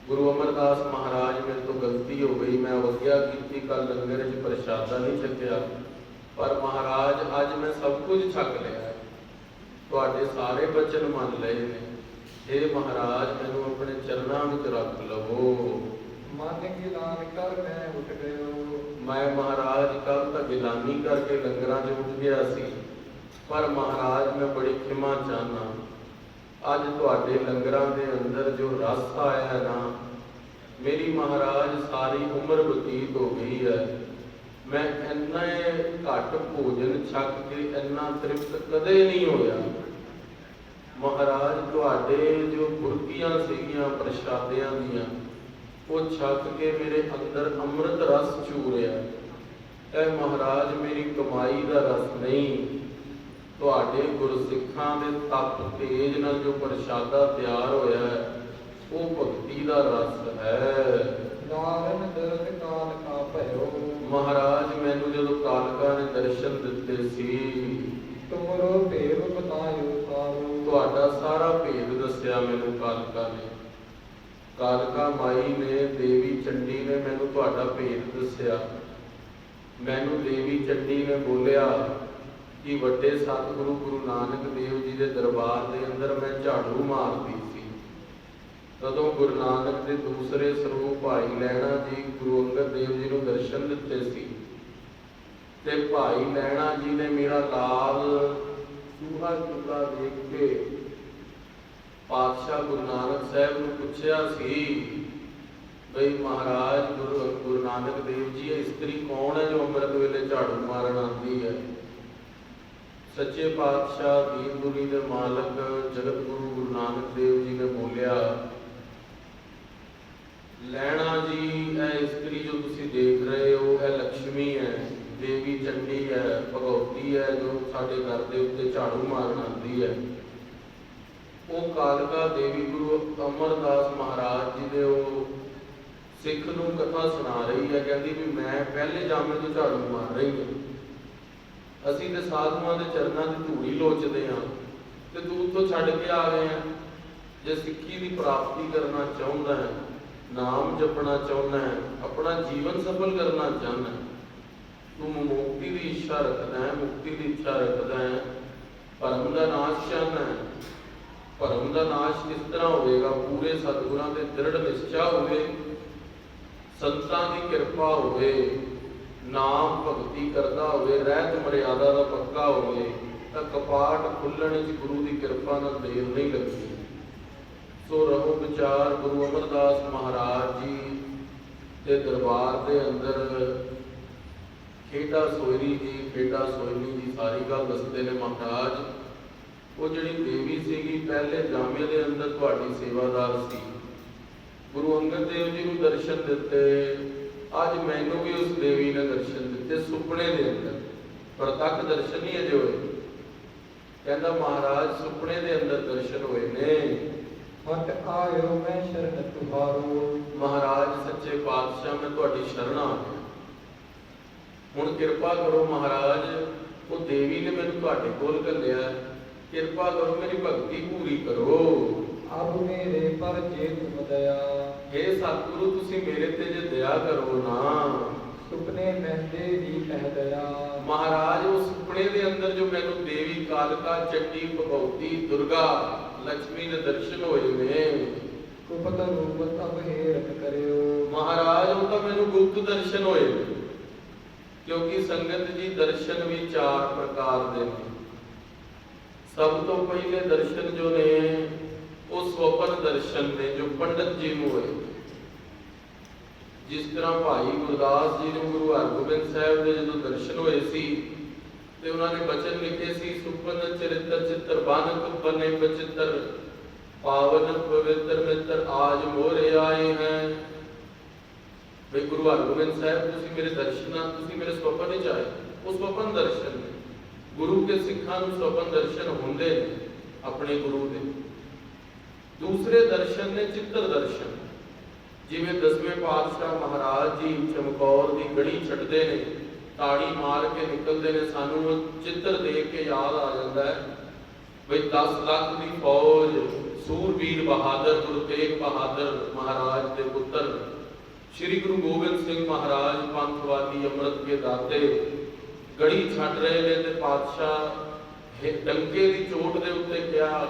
ਗੁਰੂ ਅਮਰਦਾਸ ਮਹਾਰਾਜ ਮੇਰੇ ਤੋਂ ਗਲਤੀ ਹੋ ਗਈ, ਮੈਂ ਅਵੱਗਿਆ ਕੀਤੀ, ਕੱਲ ਲੰਗਰ 'ਚ ਪ੍ਰਸ਼ਾਦਾ ਨਹੀਂ ਛਕਿਆ, ਪਰ ਮਹਾਰਾਜ ਅੱਜ ਮੈਂ ਸਭ ਕੁਝ ਛਕ ਲਿਆ। ਤੁਹਾਡੇ ਸਾਰੇ ਬਚਨ ਮੰਨ ਲਏ ਨੇ। ਇਹ ਮਹਾਰਾਜ ਮੈਨੂੰ ਆਪਣੇ ਚਰਨਾਂ ਵਿੱਚ ਰੱਖ ਲਵੋ। ਮਨ ਗਿਲਾਨ ਕਰ ਮੈਂ ਉੱਠ ਗਇਓ। ਮੈਂ ਮਹਾਰਾਜ ਕੱਲ ਤਾਂ ਗਿਲਾਨੀ ਕਰਕੇ ਲੰਗਰਾਂ 'ਚ ਉੱਠ ਗਿਆ ਸੀ, ਪਰ ਮਹਾਰਾਜ ਮੈਂ ਬੜੀ ਖਿਮਾ ਚਾਹੁੰਦਾ। ਅੱਜ ਤੁਹਾਡੇ ਲੰਗਰਾਂ ਦੇ ਅੰਦਰ ਜੋ ਰਸ ਆਇਆ ਨਾ, ਮੇਰੀ ਮਹਾਰਾਜ ਸਾਰੀ ਉਮਰ ਬਤੀਤ ਹੋ ਗਈ ਹੈ, ਮੈਂ ਇੰਨਾ ਘੱਟ ਭੋਜਨ ਛਕ ਕੇ ਇੰਨਾ ਤ੍ਰਿਪਤ ਕਦੇ ਨਹੀਂ ਹੋਇਆ। ਮਹਾਰਾਜ ਤੁਹਾਡੇ ਜੋ ਬੁਰਕੀਆਂ ਸੀਗੀਆਂ ਪ੍ਰਸ਼ਾਦਿਆਂ ਦੀਆਂ, ਉਹ ਛਕ ਕੇ ਮੇਰੇ ਅੰਦਰ ਅੰਮ੍ਰਿਤ ਰਸ ਚੂ ਰਿਹਾ। ਇਹ ਮਹਾਰਾਜ ਮੇਰੀ ਕਮਾਈ ਦਾ ਰਸ ਨਹੀਂ, ਤੁਹਾਡੇ ਗੁਰਸਿੱਖਾਂ ਦੇ ਤਪ ਤੇਜ ਨਾਲ ਜੋ ਪ੍ਰਸ਼ਾਦਾ ਤਿਆਰ ਹੋਇਆ ਹੈ, ਉਹ ਭਗਤੀ ਦਾ ਰਸ ਹੈ। ਨਾਰਨ ਦਰਦ ਕਾਲ ਕਾ ਭਇਓ, ਮਹਾਰਾਜ ਮੈਨੂੰ ਜਦੋਂ ਕਾਲਕਾ ਨੇ ਦਰਸ਼ਨ ਦਿੱਤੇ ਸੀ, ਤੁਮਰੋ ਭੇਦ ਬਤਾਇਓ ਸਾਰੋ, ਤੁਹਾਡਾ ਸਾਰਾ ਭੇਦ ਦੱਸਿਆ ਮੈਨੂੰ ਕਾਲਕਾ ਨੇ। ਕਾਲਕਾ ਮਾਈ ਨੇ, ਦੇਵੀ ਚੰਡੀ ਨੇ ਮੈਨੂੰ ਤੁਹਾਡਾ ਭੇਦ ਦੱਸਿਆ। ਮੈਨੂੰ ਦੇਵੀ ਚੰਡੀ ਨੇ ਬੋਲਿਆ ਕਿ ਵੱਡੇ ਸਤਿਗੁਰੂ ਗੁਰੂ ਨਾਨਕ ਦੇਵ ਜੀ ਦੇ ਦਰਬਾਰ ਦੇ ਅੰਦਰ ਮੈਂ ਝਾੜੂ ਮਾਰਦੀ ਸੀ। ਤਦੋਂ ਗੁਰੂ ਨਾਨਕ ਦੇ ਦੂਸਰੇ ਸਰੂਪ ਭਾਈ ਲਹਿਣਾ ਜੀ ਗੁਰੂ ਅੰਗਦ ਦੇਵ ਜੀ ਨੂੰ ਦਰਸ਼ਨ ਦਿੱਤੇ ਸੀ, ਤੇ ਭਾਈ ਲਹਿਣਾ ਜੀ ਨੇ ਮੇਰਾ ਲਾਲ ਚੂਹਾ ਚੁੱਲਾ ਦੇਖ ਕੇ ਪਾਤਸ਼ਾਹ ਗੁਰੂ ਨਾਨਕ ਸਾਹਿਬ ਨੂੰ ਪੁੱਛਿਆ ਸੀ, ਬਈ ਮਹਾਰਾਜ ਗੁਰੂ ਨਾਨਕ ਦੇਵ ਜੀ, ਇਹ ਇਸਤਰੀ ਕੌਣ ਹੈ ਜੋ ਅੰਮ੍ਰਿਤ ਵੇਲੇ ਝਾੜੂ ਮਾਰਨ ਆਉਂਦੀ ਹੈ? ਸੱਚੇ ਪਾਤਸ਼ਾਹ ਦੀਨਦੁਨੀ ਦੇ ਮਾਲਕ ਜਗਤ ਗੁਰੂ ਗੁਰੂ ਨਾਨਕ ਦੇਵ ਜੀ ਨੇ ਬੋਲਿਆ, ਲੈਣਾ ਜੀ, ਇਹ ਇਸਤਰੀ ਜੋ ਤੁਸੀਂ ਦੇਖ ਰਹੇ ਹੋ, ਇਹ ਲక్ష్ਮੀ ਹੈ, ਦੇਵੀ ਚੰਡੀ ਹੈ, ਭਗਵਤੀ ਹੈ, ਜੋ ਸਾਡੇ ਘਰ ਦੇ ਉੱਤੇ ਝਾੜੂ ਮਾਰਨ ਆਉਂਦੀ ਹੈ। ਉਹ ਕਾਲਕਾ ਦੇਵੀ ਗੁਰੂ ਅਮਰਦਾਸ ਮਹਾਰਾਜ ਜੀ ਦੇ ਉਹ ਸਿੱਖ ਨੂੰ ਕਥਾ ਸੁਣਾ ਰਹੀ ਹੈ। ਕਹਿੰਦੀ ਵੀ ਮੈਂ ਪਹਿਲੇ ਜਾਮੇ ਤੋਂ ਝਾੜੂ ਮਾਰ ਰਹੀ ਹਾਂ। ਅਸੀਂ ਤੇ ਸਾਧੂਆਂ ਦੇ ਚਰਨਾਂ ਦੀ ਧੂੜੀ ਲੋਚਦੇ ਹਾਂ, ਤੇ ਤੂੰ ਉੱਥੋਂ ਛੱਡ ਕੇ ਆ ਗਏ ਆ। ਜੇ ਸਿੱਖੀ ਦੀ ਪ੍ਰਾਪਤੀ ਕਰਨਾ ਚਾਹੁੰਦਾ ਹੈ, ਨਾਮ ਜਪਣਾ ਚਾਹੁੰਦਾ ਹੈ, ਆਪਣਾ ਜੀਵਨ ਸਫਲ ਕਰਨਾ ਚਾਹੁੰਦਾ ਹੈ, ਤੂੰ ਮੁਕਤੀ ਦੀ ਇੱਛਾ ਰੱਖਦਾ ਹੈ, ਮੁਕਤੀ ਦੀ ਇੱਛਾ ਰੱਖਦਾ ਹੈ, ਭਰਮ ਦਾ ਨਾਸ਼ ਚਾਹੁੰਦਾ ਹੈ। ਭਰਮ ਦਾ ਨਾਸ਼ ਕਿਸ ਤਰ੍ਹਾਂ ਹੋਵੇਗਾ? ਪੂਰੇ ਸਤਿਗੁਰਾਂ ਦੇ ਦ੍ਰਿੜ ਨਿਸ਼ਚਾ ਹੋਵੇ, ਸੰਤਾਂ ਦੀ ਕਿਰਪਾ ਹੋਵੇ, ਨਾਮ ਭਗਤੀ ਕਰਦਾ ਹੋਵੇ, ਰਹਿਤ ਮਰਿਆਦਾ ਦਾ ਪੱਕਾ ਹੋਵੇ, ਤਾਂ ਕਪਾਟ ਖੁੱਲਣ 'ਚ ਗੁਰੂ ਦੀ ਕਿਰਪਾ ਨਾਲ ਦੇਰ ਨਹੀਂ ਲੱਗਦੀ। ਸੋ ਰਹੋ ਵਿਚਾਰ ਗੁਰੂ ਅਮਰਦਾਸ ਮਹਾਰਾਜ ਜੀ ਦੇ ਦਰਬਾਰ ਦੇ ਅੰਦਰ ਖੇਡਾ ਸੋਇਰੀ ਜੀ, ਖੇਡਾ ਸੋਇਨੀ ਜੀ ਸਾਰੀ ਗੱਲ ਦੱਸਦੇ ਨੇ ਮਹਾਰਾਜ। ਉਹ ਜਿਹੜੀ ਦੇਵੀ ਸੀਗੀ ਪਹਿਲੇ ਜਾਮੇ ਦੇ ਅੰਦਰ ਤੁਹਾਡੀ ਸੇਵਾਦਾਰ ਸੀ। ਗੁਰੂ ਅੰਗਦ ਦੇਵ ਜੀ ਨੂੰ ਦਰਸ਼ਨ ਦਿੱਤੇ, ਅੱਜ ਮੈਨੂੰ ਵੀ ਉਸ ਦੇਵੀ ਨੇ ਦਰਸ਼ਨ ਦਿੱਤੇ ਸੁਪਨੇ ਦੇ ਅੰਦਰ। ਪ੍ਰਤੱਖ ਦਰਸ਼ਨ ਨਹੀਂ ਅਜੇ ਹੋਏ। ਕਹਿੰਦਾ ਮਹਾਰਾਜ ਸੁਪਨੇ ਦੇ ਅੰਦਰ ਦਰਸ਼ਨ ਹੋਏ ਨੇ। ਹਟ ਆਇਓ ਮੈਂ ਸ਼ਰਨ ਤੁਹਾਰੋ, ਮਹਾਰਾਜ ਸੱਚੇ ਪਾਤਸ਼ਾਹ ਮੈਂ ਤੁਹਾਡੀ ਸ਼ਰਨ ਆ ਗਿਆ, ਹੁਣ ਕਿਰਪਾ ਕਰੋ ਮਹਾਰਾਜ। ਉਹ ਦੇਵੀ ਨੇ ਮੈਨੂੰ ਤੁਹਾਡੇ ਕੋਲ ਘੱਲਿਆ, ਕਿਰਪਾ ਕਰੋ ਮੇਰੀ ਭਗਤੀ ਪੂਰੀ ਕਰੋ। ਅਬ ਮੇਰੇ ਪਰ ਜੇ ਤੁਮ ਦਇਆ, हे ਸਤਿਗੁਰੂ ਤੁਸੀਂ ਮੇਰੇ ਤੇ ਜੇ ਦਇਆ ਕਰੋ ਨਾ। ਸੁਪਨੇ ਮਹਿੰਦੇ ਦੀ ਕਹਿ ਦਇਆ, ਮਹਾਰਾਜ ਉਹ ਸੁਪਨੇ ਦੇ ਅੰਦਰ ਜੋ ਮੈਨੂੰ ਦੇਵੀ ਕਾਲਕਾ ਚੰਡੀ ਭਗਵਤੀ ਦੁਰਗਾ ਲక్ష్ਮੀ ਦੇ ਦਰਸ਼ਨ ਹੋਏ ਨੇ, ਗੁਪਤ ਰੂਪ ਤਬ ਹੇਰਤ ਕਰਿਓ। ਮਹਾਰਾਜ ਉਹ ਤਾਂ ਮੈਨੂੰ ਗੁਪਤ ਦਰਸ਼ਨ ਹੋਏ ਨੇ, ਕਿਉਂਕਿ ਸੰਗਤ ਜੀ ਦਰਸ਼ਨ ਵੀ 4 ਪ੍ਰਕਾਰ ਦੇ ਨੇ। ਸਭ ਤੋਂ ਪਹਿਲੇ ਦਰਸ਼ਨ ਜੋ ਨੇ ਉਹ ਸਵਪਨ ਦਰਸ਼ਨ ਨੇ, ਜੋ ਪੰਡਤ ਜੀ ਨੂੰ ਹੋਏ। ਜਿਸ ਤਰ੍ਹਾਂ ਭਾਈ ਗੁਰਦਾਸ ਜੀ ਨੂੰ ਗੁਰੂ ਹਰਗੋਬਿੰਦ ਸਾਹਿਬ ਦੇ ਜਦੋਂ ਦਰਸ਼ਨ ਹੋਏ ਸੀ, ਤੇ ਉਹਨਾਂ ਨੇ ਬਚਨ ਲਿਖੇ ਸੀ, ਸੁਪਨ ਚਰਿਤਰ ਚਿੱਤਰ ਬਾਨਕ ਬਨੇ ਬਚਿੱਤਰ, ਪਾਵਨ ਪਵਿੱਤਰ ਮਿੱਤਰ ਆਜ ਮੋਰੇ ਆਏ ਹੈ। ਵੀ ਗੁਰੂ ਹਰਗੋਬਿੰਦ ਸਾਹਿਬ ਤੁਸੀਂ ਮੇਰੇ ਦਰਸ਼ਨਾਂ, ਤੁਸੀਂ ਮੇਰੇ ਸੁਪਨ ਵਿੱਚ ਆਏ। ਉਹ ਸੁਪਨ ਦਰਸ਼ਨ ਨੇ। ਗੁਰੂ ਕੇ ਸਿੱਖਾਂ ਨੂੰ ਸੁਪਨ ਦਰਸ਼ਨ ਹੁੰਦੇ ਨੇ ਆਪਣੇ ਗੁਰੂ ਦੇ। ਦੂਸਰੇ ਦਰਸ਼ਨ ਨੇ ਚਿੱਤਰ ਦਰਸ਼ਨ, ਜਿਵੇਂ 10ਵੇਂ ਪਾਤਸ਼ਾਹ ਮਹਾਰਾਜ ਜੀ ਚਮਕੌਰ ਦੀ ਗੜੀ ਛੱਡਦੇ ਨੇ, ਤਾੜੀ ਮਾਰ ਕੇ ਨਿਕਲਦੇ ਨੇ, ਸਾਨੂੰ ਉਹ ਚਿੱਤਰ ਦੇਖ ਕੇ ਯਾਦ ਆ ਜਾਂਦਾ ਹੈ ਬਈ 10 ਲੱਖ ਦੀ ਫੌਜ, ਸੂਰਬੀਰ ਬਹਾਦਰ ਗੁਰੂ ਤੇਗ ਬਹਾਦਰ ਮਹਾਰਾਜ ਦੇ ਪੁੱਤਰ ਸ਼੍ਰੀ ਗੁਰੂ ਗੋਬਿੰਦ ਸਿੰਘ ਮਹਾਰਾਜ ਪੰਥਵਾਦੀ ਅੰਮ੍ਰਿਤ ਕੇ ਦਾਤੇ ਗੜੀ ਛੱਡ ਰਹੇ ਨੇ, ਤੇ ਪਾਤਸ਼ਾਹ ਡੰਕੇ ਦੀ ਚੋਟ ਦੇ ਉੱਤੇ ਕਿਹਾ,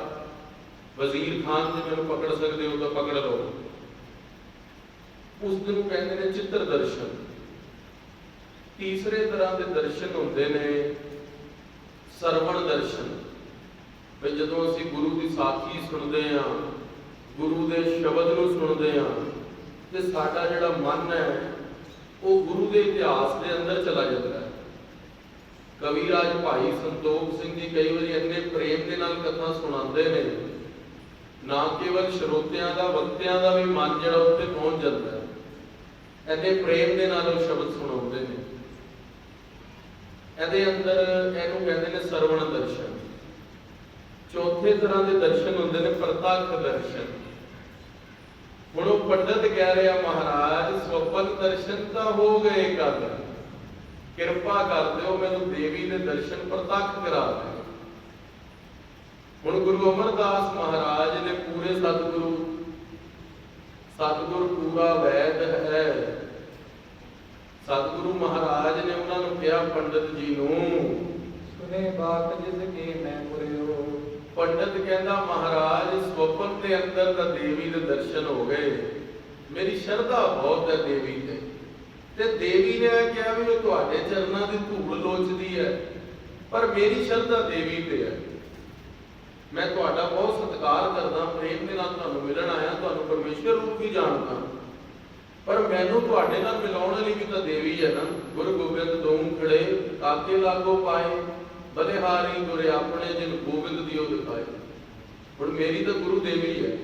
ਵਜ਼ੀਰ ਖਾਨ ਜੀ ਮੈਨੂੰ ਪਕੜ ਸਕਦੇ ਹੋ ਤਾਂ ਪਕੜ ਲਓ। ਉਸ ਨੂੰ ਕਹਿੰਦੇ ਨੇ ਚਿੱਤਰ ਦਰਸ਼ਨ। ਤੀਸਰੇ ਤਰ੍ਹਾਂ ਦੇ ਦਰਸ਼ਨ ਹੁੰਦੇ ਨੇ ਸਰਵਣ ਦਰਸ਼ਨ। ਵੀ ਜਦੋਂ ਅਸੀਂ ਗੁਰੂ ਦੀ ਸਾਖੀ ਸੁਣਦੇ ਹਾਂ, ਗੁਰੂ ਦੇ ਸ਼ਬਦ ਨੂੰ ਸੁਣਦੇ ਹਾਂ, ਤੇ ਸਾਡਾ ਜਿਹੜਾ ਮਨ ਹੈ ਉਹ ਗੁਰੂ ਦੇ ਇਤਿਹਾਸ ਦੇ ਅੰਦਰ ਚਲਾ ਜਾਂਦਾ ਹੈ। ਕਵੀ ਰਾਜ ਭਾਈ ਸੰਤੋਖ ਸਿੰਘ ਜੀ ਕਈ ਵਾਰੀ ਇੰਨੇ ਪ੍ਰੇਮ ਦੇ ਨਾਲ ਕਥਾ ਸੁਣਾਉਂਦੇ ਨੇ, ਨਾ ਕੇਵਲ ਸਰੋਤਿਆਂ ਦਾ ਵਕਤਿਆਂ ਦਾ ਵੀ ਮਨ ਜਿਹੜਾ ਉੱਥੇ ਪਹੁੰਚ ਜਾਂਦਾ ਹੈ। ਇੰਨੇ ਪ੍ਰੇਮ ਦੇ ਨਾਲ ਉਹ ਸ਼ਬਦ ਸੁਣਾਉਂਦੇ ਨੇ। ਇਹਦੇ ਅੰਦਰ ਇਹਨੂੰ ਕਹਿੰਦੇ ਨੇ ਸਰਵਣ ਦਰਸ਼ਨ। ਚੌਥੇ ਤਰ੍ਹਾਂ ਦੇ ਦਰਸ਼ਨ ਹੁੰਦੇ ਨੇ ਪ੍ਰਤੱਖ ਦਰਸ਼ਨ। ਹੁਣ ਉਹ ਪੰਡਤ ਕਹਿ ਰਿਹਾ ਮਹਾਰਾਜ ਸਵਪਨ ਦਰਸ਼ਨ ਤਾਂ ਹੋ ਗਏ ਕਦ, ਕਿਰਪਾ ਕਰ ਦਿਓ ਮੈਨੂੰ ਦੇਵੀ ਦੇ ਦਰਸ਼ਨ ਪ੍ਰਤੱਖ ਕਰਾ ਦਿਓ। ਹੁਣ ਗੁਰੂ ਅਮਰਦਾਸ ਮਹਾਰਾਜ ਨੇ ਪੂਰੇ ਸਤਿਗੁਰੂ ਪੂਰਾ ਵੈਦ ਹੈ। ਸਤਿਗੁਰੂ ਮਹਾਰਾਜ ਨੇ ਉਹਨਾਂ ਨੂੰ ਕਿਹਾ ਪੰਡਤ ਜੀ ਨੂੰ, ਸੁਨੇ ਬਾਤ ਜਿਸ ਕੇ ਮੈਂ ਪੁਰਿਓ। ਪੰਡਤ ਕਹਿੰਦਾ ਮਹਾਰਾਜ ਸਵਪਨ ਦੇ ਅੰਦਰ ਤਾਂ ਦੇਵੀ ਦੇ ਦਰਸ਼ਨ ਹੋ ਗਏ, ਮੇਰੀ ਸ਼ਰਧਾ ਬਹੁਤ ਹੈ ਦੇਵੀ ਤੇ ਦੇਵੀ ਨੇ ਕਿਹਾ ਵੀ ਉਹ ਤੁਹਾਡੇ ਚਰਨਾਂ ਦੀ ਧੂੜ ਲੋਚਦੀ ਹੈ, ਪਰ ਮੇਰੀ ਸ਼ਰਧਾ ਦੇਵੀ ਤੇ ਹੈ। ਮੈਂ ਤੁਹਾਡਾ ਬਹੁਤ ਸਤਿਕਾਰ ਕਰਦਾ, ਪ੍ਰੇਮ ਦੇ ਨਾਲ ਤੁਹਾਨੂੰ ਮਿਲਣ ਆਇਆ, ਤੁਹਾਨੂੰ ਪਰਮੇਸ਼ਰ ਰੂਪ ਵੀ ਜਾਣਦਾ, ਪਰ ਮੈਨੂੰ ਤੁਹਾਡੇ ਨਾਲ ਮਿਲਾਉਣ ਵਾਲੀ ਵੀ ਤਾਂ ਦੇਵੀ ਹੈ ਨਾ। ਗੁਰੂ ਗੋਬਿੰਦ ਦੋਮ ਖੜੇ ਕਾਕੇ ਲਾਗੋ ਪਾਏ, ਬਲਿਹਾਰੀ ਗੁਰੇ ਆਪਣੇ ਜਿਨ ਗੋਬਿੰਦ ਦੀ ਉਹ ਦਿਖਾਏ। ਹੁਣ ਮੇਰੀ ਤਾਂ ਗੁਰੂ ਦੇਵੀ ਹੈ,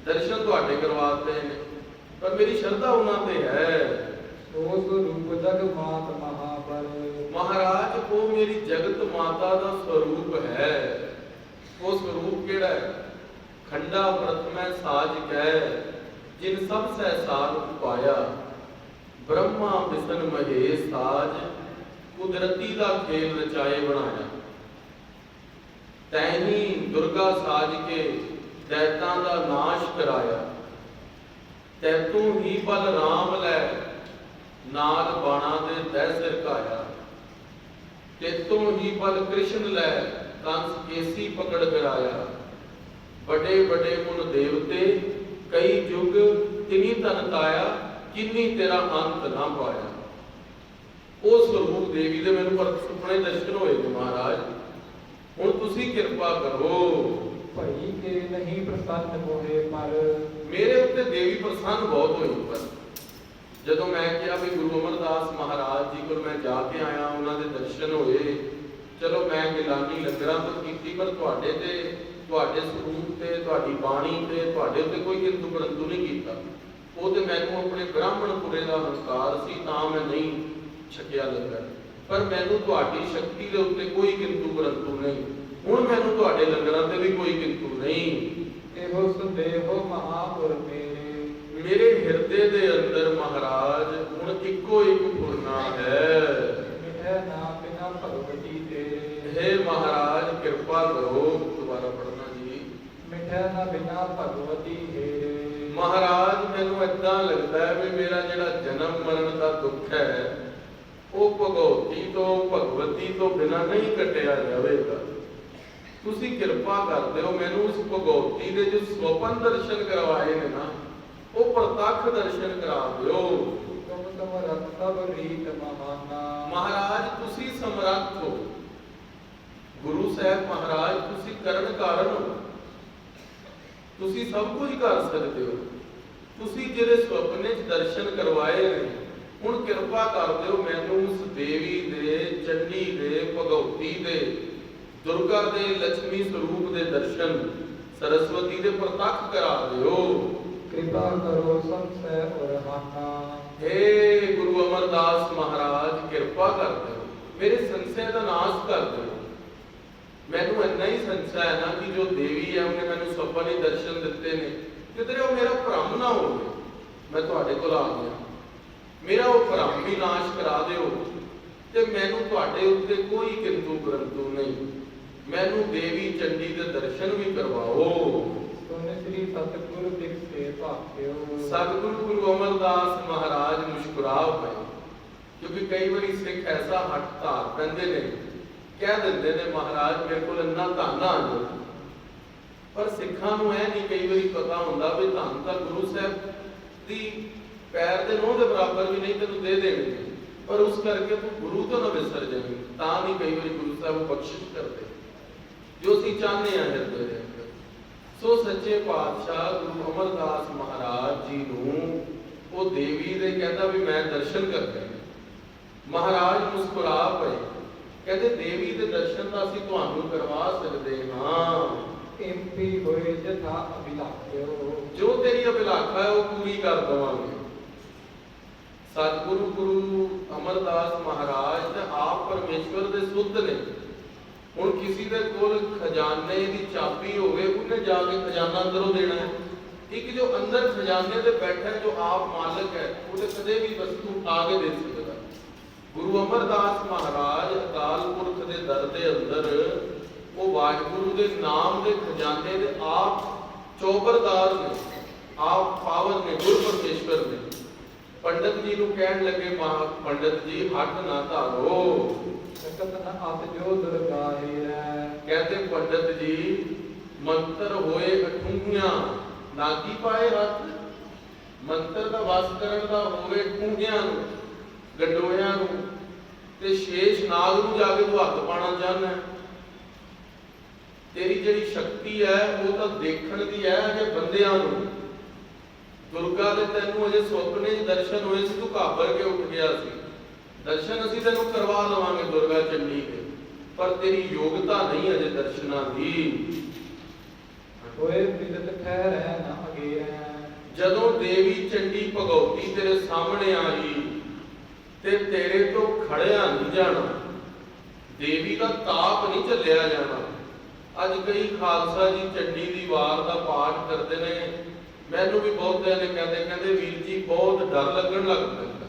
ਦਰਸ਼ਨ ਤੁਹਾਡੇ ਕਰਵਾਤੇ ਨੇ, ਪਰ ਮੇਰੀ ਸ਼ਰਧਾ ਉਹਨਾਂ ਤੇ ਹੈ। ਉਸ ਰੂਪ ਜਗ ਮਾਤ ਮਹਾਬਲ। ਮਹਾਰਾਜ ਉਹ ਮੇਰੀ ਜਗਤ ਮਾਤਾ ਦਾ ਸਰੂਪ ਹੈ। ਉਹ ਸਰੂਪ ਕਿਹੜਾ ਹੈ? ਖੰਡਾ ਪ੍ਰਥਮੈ ਸਾਜ ਕਹਿ ਜਿਨ ਸਭ ਸਹਿਸਾਰ ਉਪਾਇਆ, ਬ੍ਰਹਮਾ ਵਿਸ਼ਨ ਮਹੇਸ਼ ਸਾਜ ਕੁਦਰਤੀ ਦਾ ਖੇਲ ਰਚਾਏ ਬਣਾਇਆ। ਤੈਨੀ ਦੁਰਗਾ ਸਾਜ ਕੇ ਦੈਤਾਂ ਦਾ ਨਾਸ਼ ਕਰਾਇਆ, ਤੈਤੂ ਹੀ ਬਲ ਰਾਮ ਲੈ ਨਾਲ ਬਾਣਾ ਦੇ ਤਹਿ ਸਿਰ ਕਾਇਆ, ਤੇਤੋਂ ਹੀ ਬਲ ਕ੍ਰਿਸ਼ਨ ਲੈ ਕੰਸ ਕੇਸੀ ਪਕੜ ਕਰਾਇਆ। ਬੜੇ ਬੜੇ ਮੁਨ ਦੇਵਤੇ ਕਈ ਯੁਗ ਤਿਨੀ ਤਨ ਤਾਇਆ, ਕਿੰਨੀ ਤੇਰਾ ਅੰਤ ਨਾ ਪਾਇਆ। ਉਹ ਸਰੂਪ ਦੇਵੀ ਦੇ ਮੈਨੂੰ ਪਰ ਸੁਪਨੇ ਦਰਸ਼ਨ ਹੋਏ ਨੇ ਮਹਾਰਾਜ। ਹੁਣ ਤੁਸੀਂ ਕਿਰਪਾ ਕਰੋ। ਭਈ ਕੇ ਨਹੀਂ ਪ੍ਰਸੰਨ ਹੋਏ ਪਰ। ਮੇਰੇ ਉੱਤੇ ਦੇਵੀ ਪ੍ਰਸੰਨ ਬਹੁਤ ਹੋਈ। ਪਰ ਜਦੋਂ ਮੈਂ ਕਿਹਾ ਵੀ ਗੁਰੂ ਅਮਰਦਾਸ ਮਹਾਰਾਜ ਜੀ ਕੋਲ ਮੈਂ ਜਾ ਕੇ ਆਇਆ, ਉਹਨਾਂ ਦੇ ਦਰਸ਼ਨ ਹੋਏ, ਚਲੋ ਮੈਂ ਗਿਲਾਨੀ ਲੰਗਰਾਂ ਤੋਂ ਕੀਤੀ, ਪਰ ਤੁਹਾਡੇ ਤੇ, ਤੁਹਾਡੇ ਸਰੂਪ ਤੇ, ਤੁਹਾਡੀ ਬਾਣੀ ਤੇ, ਤੁਹਾਡੇ ਉੱਤੇ ਕੋਈ ਕਿੰਤੂ ਪਰੰਤੂ ਨਹੀਂ ਕੀਤਾ। ਉਹ ਤੇ ਮੈਨੂੰ ਆਪਣੇ ਬ੍ਰਾਹਮਣਪੁਰੇ ਦਾ ਹੰਕਾਰ ਸੀ, ਤਾਂ ਮੈਂ ਨਹੀਂ ਛਕਿਆ ਲੰਗਰ, ਪਰ ਮੈਨੂੰ ਤੁਹਾਡੀ ਸ਼ਕਤੀ ਦੇ ਉੱਤੇ ਕੋਈ ਕਿੰਤੂ ਪਰੰਤੂ ਨਹੀਂ। ਹੁਣ ਮੈਨੂੰ ਤੁਹਾਡੇ ਲੰਗਰਾਂ ਤੇ ਵੀ ਕੋਈ ਕਿੰਤੂ ਨਹੀਂ। ਇਹੋ ਸੰਦੇਹੋ ਮਹਾਪੁਰ ਮੇਰੇ ਹਿਰਦੇ ਦੇ ਅੰਦਰ ਮਹਾਰਾਜ ਹੁਣ ਇੱਕੋ ਇੱਕ ਪੁਰਨਾ ਹੈ। ਮਿਟੈ ਨਾ ਬਿਨਾ ਭਗਵਤੀ ਤੇਰੇ। ਹੇ ਮਹਾਰਾਜ ਕਿਰਪਾ ਕਰੋ। ਦੁਬਾਰਾ ਪੜਨਾ ਜੀ। ਮਿਟੈ ਨਾ ਬਿਨਾ ਭਗਵਤੀ ਤੇਰੇ। ਮਹਾਰਾਜ ਮੈਨੂੰ ਏਦਾਂ ਲੱਗਦਾ ਹੈ ਵੀ ਮੇਰਾ ਜਿਹੜਾ ਜਨਮ ਮਰਨ ਦਾ ਦੁੱਖ ਹੈ ਉਹ ਭਗਵਤੀ ਤੋਂ, ਭਗਵਤੀ ਤੋਂ ਬਿਨਾਂ ਨਹੀਂ ਕੱਟਿਆ ਜਾਵੇਗਾ। ਤੁਸੀਂ ਕਿਰਪਾ ਕਰ ਦਿਓ ਮੈਨੂੰ ਉਸ ਭਗਵਤੀ ਦੇ ਜੋ ਸਵਪਨ ਦਰਸ਼ਨ ਕਰਵਾਏ ਨੇ ਨਾ, ਉਹ ਪ੍ਰਤੱਖ ਦਰਸ਼ਨ ਕਰਾ ਦਿਓ। ਤੁਮ ਸਮਰੱਥ ਸਭ ਰੀਤ ਮਹਾਨਾ। ਮਹਾਰਾਜ ਤੁਸੀਂ ਸਮਰੱਥ ਹੋ। ਗੁਰੂ ਸਾਹਿਬ ਮਹਾਰਾਜ ਤੁਸੀਂ ਕਰਨ ਕਾਰਨ ਹੋ, ਤੁਸੀਂ ਸਭ ਕੁਝ ਕਰ ਸਕਦੇ ਹੋ। ਤੁਸੀਂ ਜਿਹੜੇ ਸੁਪਨੇ 'ਚ ਦਰਸ਼ਨ ਕਰਵਾਏ ਨੇ, ਹੁਣ ਕਿਰਪਾ ਕਰ ਦਿਓ ਮੈਨੂੰ ਉਸ ਦੇਵੀ ਦੇ, ਚੰਡੀ ਦੇ, ਭਗਵਤੀ ਦੇ, ਦੁਰਗਾ ਦੇ, ਲక్ష్ਮੀ ਸਰੂਪ ਦੇ ਦਰਸ਼ਨ, ਸਰਸਵਤੀ ਦੇ ਪ੍ਰਤੱਖ ਕਰਾ ਦਿਓ। ਕਿਰਪਾ ਕਰੋ ਸੰਸੈ ਔਰ ਹਾਨਾ। ਹੇ ਗੁਰੂ ਅਮਰਦਾਸ ਮਹਾਰਾਜ ਕਿਰਪਾ ਕਰ ਦਿਓ, ਮੇਰੇ ਸੰਸ਼ੈ ਦਾ ਨਾਸ਼ ਕਰ ਦਿਓ। ਮੈਨੂੰ ਇੰਨਾ ਹੀ ਸੰਸ਼ੈ ਹੈ ਨਾ ਕਿ ਜੋ ਦੇਵੀ ਹੈ ਉਹਨੇ ਮੈਨੂੰ ਸੁਪਨੇ ਦਰਸ਼ਨ ਦਿੱਤੇ ਨੇ, ਕਿਧਰੇ ਉਹ ਮੇਰਾ ਭ੍ਰਮ ਨਾ ਹੋਵੇ। ਮੈਂ ਤੁਹਾਡੇ ਕੋਲ ਆ ਗਿਆ, ਮੇਰਾ ਉਹ ਭ੍ਰਮ ਵੀ ਨਾਸ਼ ਕਰਾ ਦਿਓ ਤੇ ਮੈਨੂੰ ਤੁਹਾਡੇ ਉੱਤੇ ਕੋਈ ਕਿੰਤੂ ਪਰੰਤੂ ਨਹੀਂ। ਮੈਨੂੰ ਦੇਵੀ ਚੰਡੀ ਦੇ ਦਰਸ਼ਨ ਵੀ ਕਰਵਾਓ। ਸ੍ਰੀ ਸਤਿਗੁਰੂ ਦਿਖੇ ਭਾਖਿਓ। ਸਤਿਗੁਰੂ ਗੁਰੂ ਅਮਰਦਾਸ ਮਹਾਰਾਜ ਮੁਸਕਰਾ ਪਏ, ਕਿਉਂਕਿ ਕਈ ਵਾਰੀ ਸਿੱਖ ਐਸਾ ਹੱਠ ਧਾਰ ਪੈਂਦੇ ਨੇ, ਕਹਿ ਦਿੰਦੇ ਨੇ ਮਹਾਰਾਜ ਮੇਰੇ ਕੋਲ ਇੰਨਾ ਧਨ ਆ ਜਾਓ, ਪਰ ਸਿੱਖਾਂ ਨੂੰ ਇਹ ਨਹੀਂ ਕਈ ਵਾਰੀ ਪਤਾ ਹੁੰਦਾ ਵੀ ਧਨ ਤਾਂ ਗੁਰੂ ਸਾਹਿਬ ਦੀ ਪੈਰ ਦੇ ਨੋਹ ਦੇ ਬਰਾਬਰ ਵੀ ਨਹੀਂ ਤੈਨੂੰ ਦੇ ਦੇਣਗੇ, ਪਰ ਉਸ ਕਰਕੇ ਤੂੰ ਗੁਰੂ ਤੋਂ ਨਾ ਵਿਸਰ ਜਾਈਂ। ਤਾਂ ਨਹੀਂ ਕਈ ਵਾਰੀ ਗੁਰੂ ਸਾਹਿਬ ਬਖਸ਼ਿਸ਼ ਕਰਦੇ ਜੋ ਅਸੀਂ ਚਾਹੁੰਦੇ ਹਾਂ ਹਿਰਦੇ ਦੇ ਅੰਦਰ। ਸੋ ਸੱਚੇ ਪਾਤਸ਼ਾਹ ਗੁਰੂ ਅਮਰਦਾਸ ਮਹਾਰਾਜ ਜੀ ਨੂੰ ਉਹ ਦੇਵੀ ਦੇ ਕਹਿੰਦਾ ਵੀ ਮੈਂ ਦਰਸ਼ਨ ਕਰਨੇ। ਮਹਾਰਾਜ ਮੁਸਕਰਾ ਪਏ, ਕਹਿੰਦੇ ਦੇਵੀ ਦੇ ਦਰਸ਼ਨ ਤਾਂ ਅਸੀਂ ਤੁਹਾਨੂੰ ਕਰਵਾ ਸਕਦੇ ਹਾਂ। ਇੰਪੀ ਹੋਏ ਜਥਾ ਅਭਿਲਾਖਿਓ, ਜੋ ਤੇਰੀ ਅਭਿਲਾਖਾ ਹੈ ਉਹ ਪੂਰੀ ਕਰ ਦੇਵਾਂਗੇ। ਸਤਿਗੁਰੂ ਗੁਰੂ ਅਮਰਦਾਸ ਮਹਾਰਾਜ ਤੇ ਆਪ ਪਰਮੇਸ਼ਵਰ ਦੇ ਸੁੱਧ ਨੇ। ਹੁਣ ਕਿਸੇ ਦੇ ਕੋਲ ਖਜ਼ਾਨੇ ਦੀ ਚਾਬੀ ਹੋਵੇ, ਉਹਨੇ ਜਾ ਕੇ ਖਜ਼ਾਨਾ ਅੰਦਰੋਂ ਦੇਣਾ ਹੈ। ਇੱਕ ਜੋ ਅੰਦਰ ਖਜ਼ਾਨੇ ਤੇ ਬੈਠਾ ਹੈ, ਜੋ ਆਪ ਮਾਲਕ ਹੈ, ਉਹਦੇ ਕਦੇ ਵੀ ਵਸਤੂ ਉਠਾ ਕੇ ਦੇ ਸਕਦਾ। ਗੁਰੂ ਅਮਰਦਾਸ ਮਹਾਰਾਜ ਅਕਾਲ ਪੁਰਖ ਦੇ ਦਰ ਦੇ ਅੰਦਰ ਉਹ ਵਾਹਿਗੁਰੂ ਦੇ ਨਾਮ ਦੇ ਖਜ਼ਾਨੇ ਦੇ ਆਪ ਚੌਬਰਦਾਰ ਨੇ, ਆਪ ਪਾਵਰ ਨੇ, ਗੁਰ ਪਰਮੇਸ਼ਵਰ ਨੇ। ਪੰਡਤ ਜੀ ਨੂੰ ਕਹਿਣ ਲੱਗੇ, ਪੰਡਤ ਜੀ ਹੱਥ ਨਾ ਧਾਰੋ, ਸਕਤ ਨ ਅਤ ਜੋ ਦੁਰਗਾਹੀ ਹੈ। ਕਹਿੰਦੇ ਪੰਡਤ ਜੀ ਮੰਤਰ ਹੋਏ ਅਠੂੰਗੀਆਂ, ਨਾਗੀ ਪਾਏ ਹੱਥ। ਮੰਤਰ ਦਾ ਵਸ ਕਰਨ ਦਾ ਹੋਵੇ ਠੂੰਗਿਆਂ ਨੂੰ, ਗੰਡੋਇਆਂ ਨੂੰ, ਤੇ ਸ਼ੇਸ਼ ਨਾਗ ਨੂੰ ਜਾ ਕੇ ਤੂੰ ਹੱਥ ਪਾਣਾ ਚਾਹੁੰਦਾ। ਤੇਰੀ ਜਿਹੜੀ ਸ਼ਕਤੀ ਹੈ ਉਹ ਤਾਂ ਦੇਖਣ ਦੀ ਹੈ ਅਜੇ ਬੰਦਿਆਂ ਨੂੰ। ਦੁਰਗਾ ਦੇ ਤੈਨੂੰ ਅਜੇ ਸੁਪਨੇ 'ਚ ਦਰਸ਼ਨ ਹੋਏ ਸੀ, ਤੂੰ ਘਾਬਰ ਕੇ ਉੱਠ ਗਿਆ ਸੀ। ਦਰਸ਼ਨ ਅਸੀਂ ਤੈਨੂੰ ਕਰਵਾ ਲਵਾਂਗੇ ਦੁਰਗਾ ਚੰਡੀ ਦੇ, ਪਰ ਤੇਰੀ ਯੋਗਤਾ ਨਹੀਂ ਅਜੇ ਦਰਸ਼ਨਾਂ ਦੀ। ਹੋਏ ਬਿਦਤ ਠਹਿਰੈ ਨਾ ਅਗੇਰੈ, ਜਦੋਂ ਦੇਵੀ ਚੰਡੀ ਭਗਉਤੀ ਤੇਰੇ ਸਾਹਮਣੇ ਆਈ ਤੇ ਤੇਰੇ ਤੋਂ ਖੜਿਆ ਨਹੀਂ ਜਾਣਾ, ਦੇਵੀ ਦਾ ਤਾਪ ਨਹੀਂ ਝੱਲਿਆ ਜਾਣਾ। ਅੱਜ ਕਈ ਖਾਲਸਾ ਜੀ ਚੰਡੀ ਦੀ ਵਾਰ ਦਾ ਪਾਠ ਕਰਦੇ ਨੇ, ਮੈਨੂੰ ਵੀ ਬਹੁਤਿਆਂ ਨੇ ਕਹਿੰਦੇ ਵੀਰ ਜੀ ਬਹੁਤ ਡਰ ਲੱਗਣ ਲੱਗ ਪੈਂਦਾ।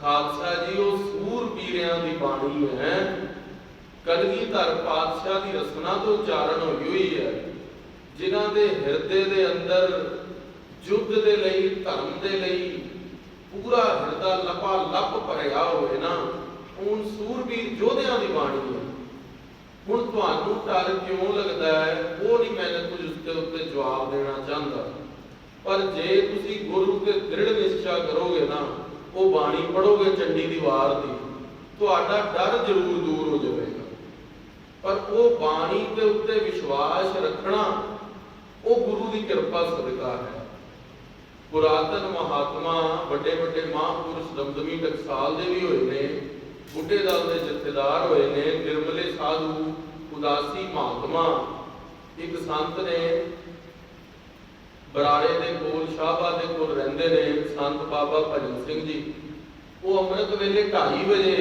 ਖਾਲਸਾ ਜੀ ਉਹ ਸੂਰਬੀਰਿਆਂ ਦੀ ਬਾਣੀ ਹੈ, ਕਲਗੀਧਰ ਪਾਤਸ਼ਾਹ ਦੀ ਰਸਨਾ ਤੋਂ ਉਚਾਰਨ ਹੋਈ ਹੋਈ ਹੈ, ਜਿਨ੍ਹਾਂ ਦੇ ਹਿਰਦੇ ਦੇ ਅੰਦਰ ਯੁੱਧ ਦੇ ਲਈ, ਧਰਮ ਦੇ ਲਈ ਪੂਰਾ ਹਿਰਦਾ ਲਪਾ ਲੱਪ ਭਰਿਆ ਹੋਵੇ ਨਾ, ਉਹ ਸੂਰਬੀਰ ਯੋਧਿਆਂ ਦੀ ਬਾਣੀ ਹੈ। ਹੁਣ ਤੁਹਾਨੂੰ ਡਰ ਕਿਉਂ ਲੱਗਦਾ ਹੈ, ਉਹ ਨਹੀਂ ਮੈਂ ਕੁਝ ਉਸਦੇ ਉੱਤੇ ਜਵਾਬ ਦੇਣਾ ਚਾਹੁੰਦਾ, ਪਰ ਜੇ ਤੁਸੀਂ ਗੁਰੂ ਤੇ ਦ੍ਰਿੜ ਨਿਸ਼ਚਾ ਕਰੋਗੇ ਨਾ, ਉਹ ਬਾਣੀ ਪੜੋਗੇ ਚੰਡੀ ਦੀ ਵਾਰ ਦੀ, ਤੁਹਾਡਾ ਡਰ ਜ਼ਰੂਰ ਦੂਰ ਹੋ ਜਾਵੇਗਾ। ਪਰ ਉਹ ਬਾਣੀ ਦੇ ਉੱਤੇ ਵਿਸ਼ਵਾਸ ਰੱਖਣਾ ਉਹ ਗੁਰੂ ਦੀ ਕਿਰਪਾ ਸਦਕਾ ਹੈ। ਪੁਰਾਤਨ ਮਹਾਤਮਾ ਵੱਡੇ ਵੱਡੇ ਮਹਾਂਪੁਰਸ਼ ਦਮਦਮੀ ਟਕਸਾਲ ਦੇ ਵੀ ਹੋਏ ਨੇ, ਬੁੱਢੇ ਦਲ ਦੇ ਜਥੇਦਾਰ ਹੋਏ ਨੇ, ਨਿਰਮਲੇ ਸਾਧੂ, ਉਦਾਸੀ ਮਹਾਤਮਾ। ਇੱਕ ਸੰਤ ਨੇ ਬਰਾੜੇ ਦੇ ਕੋਲ, ਸ਼ਾਹਬਾਦ ਦੇ ਕੋਲ ਰਹਿੰਦੇ ਨੇ, ਸੰਤ ਬਾਬਾ ਭਜਨ ਸਿੰਘ ਜੀ। ਉਹ ਅੰਮ੍ਰਿਤ ਵੇਲੇ 2:30 ਵਜੇ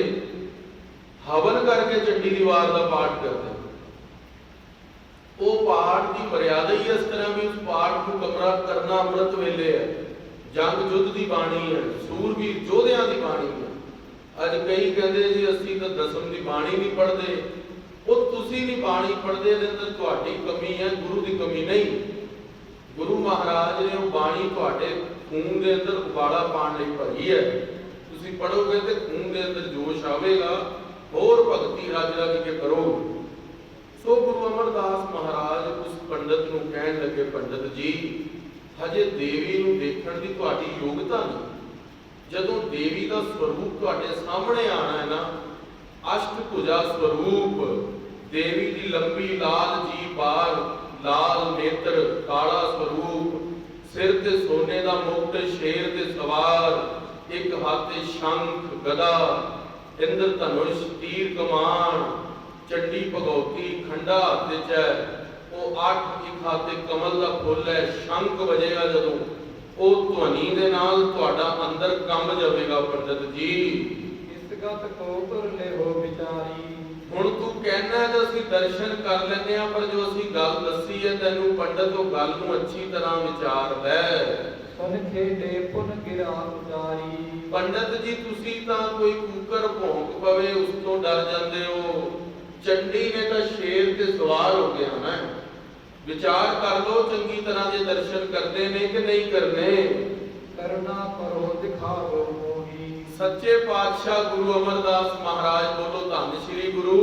ਹਵਨ ਕਰਕੇ ਚੰਡੀ ਦੀ ਵਾਰ ਦਾ ਪਾਠ ਕਰਦੇ। ਉਹ ਪਾਠ ਦੀ ਮਰਿਆਦਾ ਹੀ ਇਸ ਤਰ੍ਹਾਂ ਵੀ ਉਸ ਪਾਠ ਨੂੰ ਕਮਰਾ ਕਰਨਾ ਅੰਮ੍ਰਿਤ ਵੇਲੇ ਹੈ। ਜੰਗ ਯੁੱਧ ਦੀ ਬਾਣੀ ਹੈ, ਸੂਰਬੀਰ ਯੋਧਿਆਂ ਦੀ ਬਾਣੀ ਹੈ। ਅੱਜ ਕਈ ਕਹਿੰਦੇ ਜੀ ਅਸੀਂ ਤਾਂ ਦਸਮ ਦੀ ਬਾਣੀ ਨਹੀਂ ਪੜ੍ਹਦੇ। ਉਹ ਤੁਸੀਂ ਨਹੀਂ ਬਾਣੀ ਪੜ੍ਹਦੇ, ਇਹਦੇ ਅੰਦਰ ਤੁਹਾਡੀ ਕਮੀ ਹੈ, ਗੁਰੂ ਦੀ ਕਮੀ ਨਹੀਂ। ਗੁਰੂ ਮਹਾਰਾਜ ਨੇ ਉਹ ਬਾਣੀ ਤੁਹਾਡੇ ਖੂਨ ਦੇ ਅੰਦਰ ਉਬਾਲਾ ਪਾਉਣ ਲਈ ਭਰੀ ਹੈ। ਤੁਸੀਂ ਪੜ੍ਹੋਗੇ ਤੇ ਖੂਨ ਦੇ ਅੰਦਰ ਜੋਸ਼ ਆਵੇਗਾ, ਹੋਰ ਭਗਤੀ ਰੱਜ ਰੱਜ ਕੇ ਕਰੋਗੇ। ਸੋ ਗੁਰੂ ਅਮਰਦਾਸ ਮਹਾਰਾਜ ਉਸ ਪੰਡਤ ਨੂੰ ਕਹਿਣ ਲੱਗੇ, ਪੰਡਤ ਜੀ ਹਜੇ ਦੇਵੀ ਨੂੰ ਦੇਖਣ ਦੀ ਤੁਹਾਡੀ ਯੋਗਤਾ ਨਹੀਂ। ਜਦੋਂ ਦੇਵੀ ਦਾ ਸਰੂਪ ਤੁਹਾਡੇ ਸਾਹਮਣੇ ਆਣਾ ਹੈ ਨਾ, ਅਸ਼ਟਭੁਜਾ ਸਰੂਪ, ਦੇਵੀ ਦੀ ਲੰਬੀ ਲਾਲ ਜੀ ਬਾਲ, ਲਾਲ ਨੇਤਰ, ਕਾਲਾ ਸਰੂਪ, ਸਿਰ ਤੇ ਸੋਨੇ ਦਾ ਮੁਕਟ, ਸ਼ੇਰ ਤੇ ਸਵਾਰ, ਇੱਕ ਹੱਥ ਤੇ ਸ਼ੰਖ ਗਦਾ, ਇੰਦਰ ਧਨੁਸ਼, ਤੀਰ ਕਮਾਨ, ਚੰਡੀ ਭਗਉਤੀ ਖੰਡਾ ਹੱਥ 'ਚ ਹੈ। ਉਹ 8 ਇੱਕ ਹੱਥ ਤੇ ਕਮਲ ਦਾ ਫੁੱਲ ਹੈ। ਸ਼ੰਖ ਵਜੇਗਾ ਜਦੋਂ, ਉਹ ਧਵਨੀ ਦੇ ਨਾਲ ਤੁਹਾਡਾ ਅੰਦਰ ਕੰਬ ਜਾਵੇਗਾ। ਪੰਡਤ ਜੀ ਇਸ ਗਤ ਕੋ ਤੁਰਲੇ ਹੋ ਵਿਚਾਰੀ, ਹੁਣ ਤੂੰ ਕਹਿਣਾ ਤਾਂ ਅਸੀਂ ਦਰਸ਼ਨ ਕਰ ਲੈਂਦੇ ਆ, ਪਰ ਜੋ ਅਸੀਂ ਗੱਲ ਦੱਸੀ ਹੈ ਤੈਨੂੰ ਪੰਡਤ, ਉਹ ਗੱਲ ਨੂੰ ਅੱਛੀ ਤਰ੍ਹਾਂ ਵਿਚਾਰ ਲੈ। ਸੁਨ ਖੇਡੇ ਪੁਨ ਗਿਰਾ ਉਚਾਰੀ, ਪੰਡਤ ਜੀ ਤੁਸੀਂ ਤਾਂ ਕੋਈ ਕੂਕਰ ਭੌਂਕ ਪਵੇ ਉਸ ਤੋਂ ਡਰ ਜਾਂਦੇ ਹੋ। ਚੰਡੀ ਨੇ ਤਾਂ ਸ਼ੇਰ ਤੇ ਸਵਾਰ ਹੋ ਗਿਆ ਨਾ। ਵਿਚਾਰ ਕਰ ਲੋ ਚੰਗੀ ਤਰ੍ਹਾਂ ਜੇ ਦਰਸ਼ਨ ਕਰਦੇ ਨੇ ਕਿ ਨਹੀਂ ਕਰਨੇ। ਕਰਨਾ ਕਰੋ ਦਿਖਾਵੋ ਮੋਹੀ, ਸੱਚੇ ਪਾਤਸ਼ਾਹ ਗੁਰੂ ਅਮਰਦਾਸ ਮਹਾਰਾਜ ਬੋਲੋ, ਧੰਨ ਸ਼੍ਰੀ ਗੁਰੂ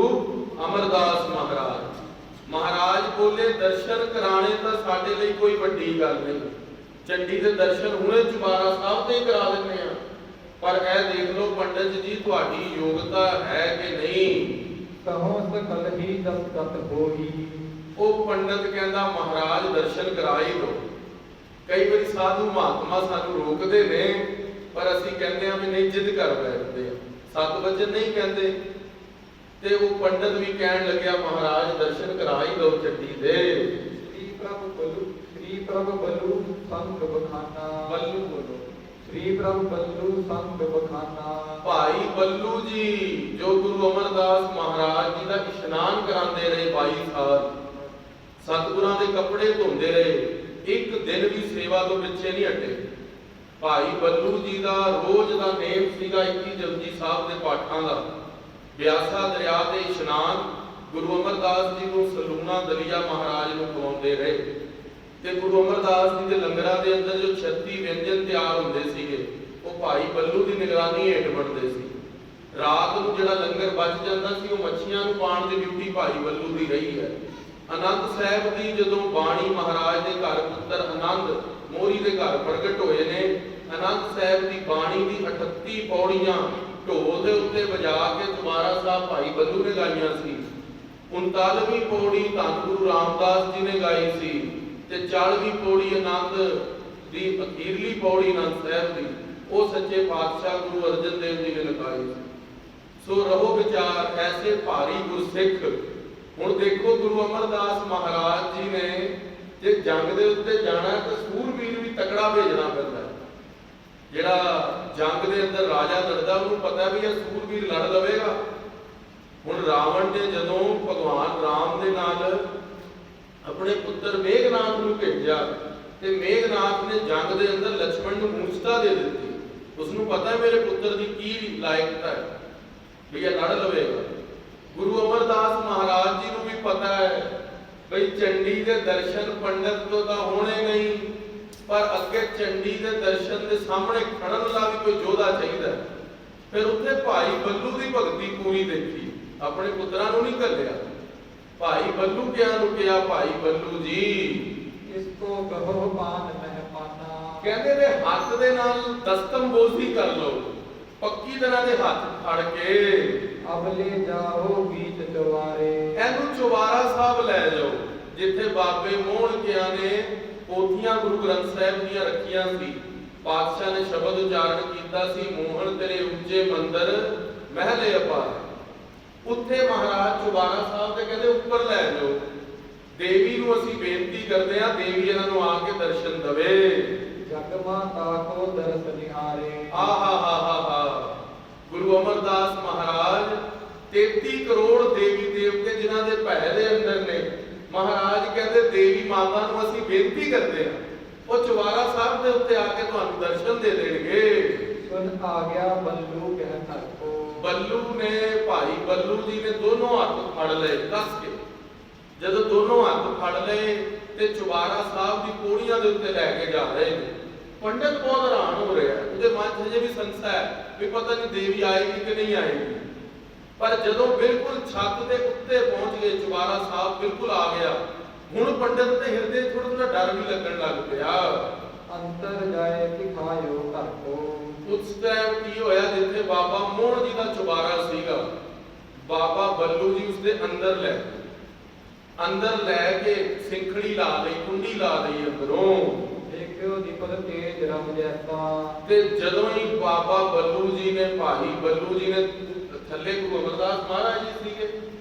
ਅਮਰਦਾਸ ਮਹਾਰਾਜ। ਮਹਾਰਾਜ ਬੋਲੇ ਦਰਸ਼ਨ ਕਰਾਣੇ ਤਾਂ ਸਾਡੇ ਲਈ ਕੋਈ ਵੱਡੀ ਗੱਲ ਨਹੀਂ। ਚੰਡੀ ਦੇ ਦਰਸ਼ਨ ਹੁਣੇ ਚੁਬਾਰਾ ਸਾਹਿਬ ਤੇ ਕਰਾ ਦਿੰਦੇ ਆ, ਪਰ ਇਹ ਦੇਖ ਲਓ ਪੰਡਤ ਜੀ ਤੁਹਾਡੀ ਯੋਗਤਾ ਹੈ ਕਿ ਨਹੀਂ। ਕਹੋ ਸਕਲ ਹੀ ਦਸਤਕ ਹੋਈ, ਉਹ ਪੰਡਤ ਕਹਿੰਦਾ ਮਹਾਰਾਜ ਦਰਸ਼ਨ ਕਰਾ ਹੀ ਦੋ। ਕਈ ਵਾਰੀ ਸਾਧੂ ਮਹਾਤਮਾ ਸਾਨੂੰ ਰੋਕਦੇ ਨੇ, ਪਰ ਅਸੀਂ ਕਹਿੰਦੇ ਆ ਵੀ ਨਹੀਂ, ਜਿੱਦ ਕਰ ਬੈਠਦੇ ਆ, 7 ਵਜੇ ਨਹੀਂ ਕਹਿੰਦੇ। ਤੇ ਉਹ ਪੰਡਤ ਵੀ ਕਹਿਣ ਲੱਗਿਆ, ਮਹਾਰਾਜ ਦਰਸ਼ਨ ਕਰਾ ਹੀ ਲਓ ਚੱਡੀ ਦੇ। श्री प्रभु बल्लू संग बखाना। ਬੱਲੂ ਬੋਲੋ। श्री प्रभु बल्लू संग बखाना। ਭਾਈ ਬੱਲੂ ਜੀ ਜੋ ਗੁਰੂ ਅਮਰਦਾਸ ਮਹਾਰਾਜ ਜੀ ਦਾ ਇਸ਼ਨਾਨ ਕਰਾਉਂਦੇ ਰਹੇ 22 ਸਾਲ, ਸਤਿਗੁਰਾਂ ਦੇ ਕੱਪੜੇ ਧੋਂਦੇ ਰਹੇ, ਇੱਕ ਦਿਨ ਵੀ ਸੇਵਾ ਤੋਂ ਪਿੱਛੇ ਨਹੀਂ ਹਟੇ। ਭਾਈ ਬੱਲੂ ਜੀ ਦਾ ਰੋਜ਼ ਦਾ ਨੇਮ ਸੀਗਾ 21 ਜਪਜੀ ਸਾਹਿਬ ਦੇ ਪਾਠਾਂ ਦਾ। ਬਿਆਸਾ ਦਰਿਆ ਦੇ ਇਸ਼ਨਾਨ ਗੁਰੂ ਅਮਰਦਾਸ ਜੀ ਨੂੰ ਸਲੂਣਾ ਦਲੀਆ ਮਹਾਰਾਜ ਨੂੰ ਖਵਾਉਂਦੇ ਰਹੇ। ਤੇ ਗੁਰੂ ਅਮਰਦਾਸ ਜੀ ਦੇ ਲੰਗਰਾਂ ਦੇ ਅੰਦਰ ਜੋ 36 ਵਿਅੰਜਨ ਤਿਆਰ ਹੁੰਦੇ ਸੀਗੇ, ਉਹ ਭਾਈ ਬੱਲੂ ਦੀ ਨਿਗਰਾਨੀ ਹੇਠ ਬਣਦੇ ਸੀ। ਰਾਤ ਨੂੰ ਜਿਹੜਾ ਲੰਗਰ ਬਚ ਜਾਂਦਾ ਸੀ, ਉਹ ਮੱਛੀਆਂ ਨੂੰ ਪਾਣ ਦੀ ਡਿਊਟੀ ਭਾਈ ਬੱਲੂ ਦੀ ਰਹੀ ਹੈ। ਆਨੰਦ ਸਾਹਿਬ ਦੀ ਜਦੋਂ ਬਾਣੀ ਮਹਾਰਾਜ ਦੇ ਘਰ ਪੁੱਤਰ ਆਨੰਦ ਮੋਰੀ ਦੇ ਘਰ ਪ੍ਰਗਟ ਹੋਏ ਨੇ, ਆਨੰਦ ਸਾਹਿਬ ਦੀ ਬਾਣੀ ਦੀ 38 ਪੌੜੀਆਂ ਢੋਲ ਦੇ ਉੱਤੇ ਵਜਾ ਕੇ ਦੁਬਾਰਾ ਸਾਹਿਬ ਭਾਈ ਬੱਲੂ ਨੇ ਗਾਈਆਂ ਸੀ। 39ਵੀਂ ਪੌੜੀ ਧੰਨ ਗੁਰੂ ਰਾਮਦਾਸ ਜੀ ਨੇ ਗਾਈ ਸੀ, ਤੇ 40ਵੀਂ ਪੌੜੀ ਆਨੰਦ ਦੀ ਅਖੀਰਲੀ ਪੌੜੀ ਆਨੰਦ ਸਾਹਿਬ ਦੀ ਉਹ ਸੱਚੇ ਪਾਤਸ਼ਾਹ ਗੁਰੂ ਅਰਜਨ ਦੇਵ ਜੀ ਨੇ ਲਗਾਈ ਸੀ। ਸੋ ਰਹੋ ਵਿਚਾਰ ਐਸੇ ਭਾਰੀ ਗੁਰਸਿੱਖ। ਹੁਣ ਦੇਖੋ ਗੁਰੂ ਅਮਰਦਾਸ ਮਹਾਰਾਜ ਜੀ ਨੇ ਜੇ ਜੰਗ ਦੇ ਉੱਤੇ ਜਾਣਾ ਤਾਂ ਸੂਰਬੀਰ ਵੀ ਤਕੜਾ ਭੇਜਣਾ ਪੈਂਦਾ। ਜਿਹੜਾ ਜੰਗ ਦੇ ਅੰਦਰ ਰਾਜਾ ਲੜਦਾ, ਉਹਨੂੰ ਪਤਾ ਵੀ ਇਹ ਸੂਰਬੀਰ ਲੜ ਲਵੇਗਾ। ਹੁਣ ਰਾਵਣ ਨੇ ਜਦੋਂ ਭਗਵਾਨ ਰਾਮ ਦੇ ਨਾਲ ਆਪਣੇ ਪੁੱਤਰ ਮੇਘਨਾਥ ਨੂੰ ਭੇਜਿਆ, ਤੇ ਮੇਘਨਾਥ ਨੇ ਜੰਗ ਦੇ ਅੰਦਰ ਲక్ష్మణ ਨੂੰ ਮੂਰਛਤਾ ਦੇ ਦਿੱਤੀ। ਉਸ ਨੂੰ ਪਤਾ ਹੈ ਮੇਰੇ ਪੁੱਤਰ ਦੀ ਕੀ ਲਾਇਕਤਾ ਹੈ, ਵੀ ਇਹ ਲੜ ਲਵੇਗਾ। ਗੁਰੂ ਅਮਰਦਾਸ ਮਹਾਰਾਜ ਜੀ ਨੂੰ ਵੀ ਪਤਾ ਹੈ ਬਈ ਚੰਡੀ ਦੇ ਦਰਸ਼ਨ ਪੰਡਤ ਤੋਂ ਤਾਂ ਹੋਣੇ ਨਹੀਂ, ਪਰ ਅੱਗੇ ਚੰਡੀ ਦੇ ਦਰਸ਼ਨ ਦੇ ਸਾਹਮਣੇ ਖੜਨ ਵਾਲਾ ਵੀ ਕੋਈ ਯੋਧਾ ਚਾਹੀਦਾ। ਫਿਰ ਉੱਥੇ ਭਾਈ ਬੱਲੂ ਦੀ ਭਗਤੀ ਪੂਰੀ ਦੇਖੀ, ਆਪਣੇ ਪੁੱਤਰਾਂ ਨੂੰ ਨਹੀਂ ਘੱਲਿਆ। ਭਾਈ ਬੱਲੂ ਨੂੰ ਕਿਹਾ, ਭਾਈ ਬੱਲੂ ਜੀ इसको कहो पान महपाना। ਕਹਿੰਦੇ ਨੇ ਹੱਥ ਦੇ ਨਾਲ ਦਸਤਮਬੋਜ਼ੀ ਕਰ ਲਓ, ਪੱਕੀ ਤਰ੍ਹਾਂ ਦੇ ਹੱਥ ਫੜ ਕੇ अब ले जाओ बीच चवारे। ਇਹਨੂੰ ਚੁਬਾਰਾ ਸਾਹਿਬ ਲੈ ਜਾਓ, ਜਿੱਥੇ ਬਾਬੇ ਮੋਹਣਕਿਆਂ ਨੇ ਪੋਥੀਆਂ ਗੁਰੂ ਗ੍ਰੰਥ ਸਾਹਿਬ ਦੀਆਂ ਰੱਖੀਆਂ ਸੀ। ਪਾਤਸ਼ਾਹ ਨੇ ਸ਼ਬਦ ਉਚਾਰਨ ਕੀਤਾ ਸੀ, ਮੋਹਣ ਤੇਰੇ ਉੱਚੇ ਮੰਦਰ ਮਹਿਲੇ ਅਪਾਰ। ਉੱਥੇ ਮਹਾਰਾਜ ਚੁਬਾਰਾ ਸਾਹਿਬ ਦੇ ਕਹਿੰਦੇ ਉੱਪਰ ਲੈ ਜਾਓ। ਦੇਵੀ ਨੂੰ ਅਸੀਂ ਬੇਨਤੀ ਕਰਦੇ ਹਾਂ, ਦੇਵੀ ਇਹਨਾਂ ਨੂੰ ਆ ਕੇ ਦਰਸ਼ਨ ਦੇਵੇ। जगमाता को दर्श निहारे। ਆਹਾ ਹਾ ਹਾ ਹਾ। ਗੁਰੂ ਅਮਰਦਾਸ ਮਹਾਰਾਜ 33 ਕਰੋੜ ਦੇਵੀ ਦੇਵਤੇ ਜਿਨ੍ਹਾਂ ਦੇ ਭੈ ਦੇ ਅੰਦਰ ਨੇ, ਮਹਾਰਾਜ ਕਹਿੰਦੇ ਦੇਵੀ ਮਾਤਾ ਨੂੰ ਅਸੀਂ ਬੇਨਤੀ ਕਰਦੇ ਹਾਂ, ਉਹ ਚੁਬਾਰਾ ਸਾਹਿਬ ਦੇ ਉੱਤੇ ਆ ਕੇ ਤੁਹਾਨੂੰ ਦਰਸ਼ਨ ਦੇ ਦੇਣਗੇ। सुन आ गया बल्लू कह घर को। ਬੱਲੂ ਨੇ, ਭਾਈ ਬੱਲੂ ਜੀ ਨੇ ਦੋਨੋਂ ਹੱਥ ਫੜ ਲਏ ਕੱਸ ਕੇ। ਜਦੋਂ ਦੋਨੋਂ ਹੱਥ ਫੜ ਲਏ ਤੇ ਚੁਬਾਰਾ ਸਾਹਿਬ ਦੀ ਪੌੜੀਆਂ ਦੇ ਉੱਤੇ ਲੈ ਕੇ ਜਾ ਰਹੇ ਨੇ। ਪੰਡਤ ਬਹੁਤ ਹੈਰਾਨ ਹੋ ਰਿਹਾ, ਉਹਦੇ ਮਨ 'ਚ ਹਜੇ ਵੀ ਸੰਸ਼ਾ ਹੈ ਵੀ ਪਤਾ ਨਹੀਂ ਦੇਵੀ ਆਏਗੀ ਕਿ ਨਹੀਂ ਆਏਗੀ। ਪਰ ਜਦੋਂ ਬਿਲਕੁਲ ਛੱਤ ਦੇ ਉੱਤੇ ਪਹੁੰਚ ਗਏ, ਚੁਬਾਰਾ ਸਾਹਿਬ ਬਿਲਕੁਲ ਆ ਗਿਆ, ਹੁਣ ਪੰਡਤ ਦੇ ਹਿਰਦੇ ਥੋੜਾ ਥੋੜਾ ਡਰ ਵੀ ਲੱਗਣ ਲੱਗ ਪਿਆ। अंतर जाए दिखायो घर को। ਉਸ ਟਾਈਮ ਕੀ ਹੋਇਆ, ਜਿੱਥੇ ਬਾਬਾ ਮੋਹਣ ਜੀ ਦਾ ਚੁਬਾਰਾ ਸੀਗਾ, ਬਾਬਾ ਬੱਲੂ ਜੀ ਉਸਦੇ ਅੰਦਰ ਲੈ ਕੇ ਸਿੰਖੜੀ ਲਾ ਲਈ, ਕੁੰਡੀ ਲਾ ਲਈ ਅੰਦਰੋਂ। देखो दीपक तेज रंग जैसा। ਤੇ ਜਦੋਂ ਹੀ ਬਾਬਾ ਬੱਲੂ ਜੀ ਨੇ, ਭਾਈ ਬੱਲੂ ਜੀ ਨੇ ਥੱਲੇ ਗੁਰੂ ਅਮਰਦਾਸ ਮਹਾਰਾਜ ਜੀ ਸੀਗੇ,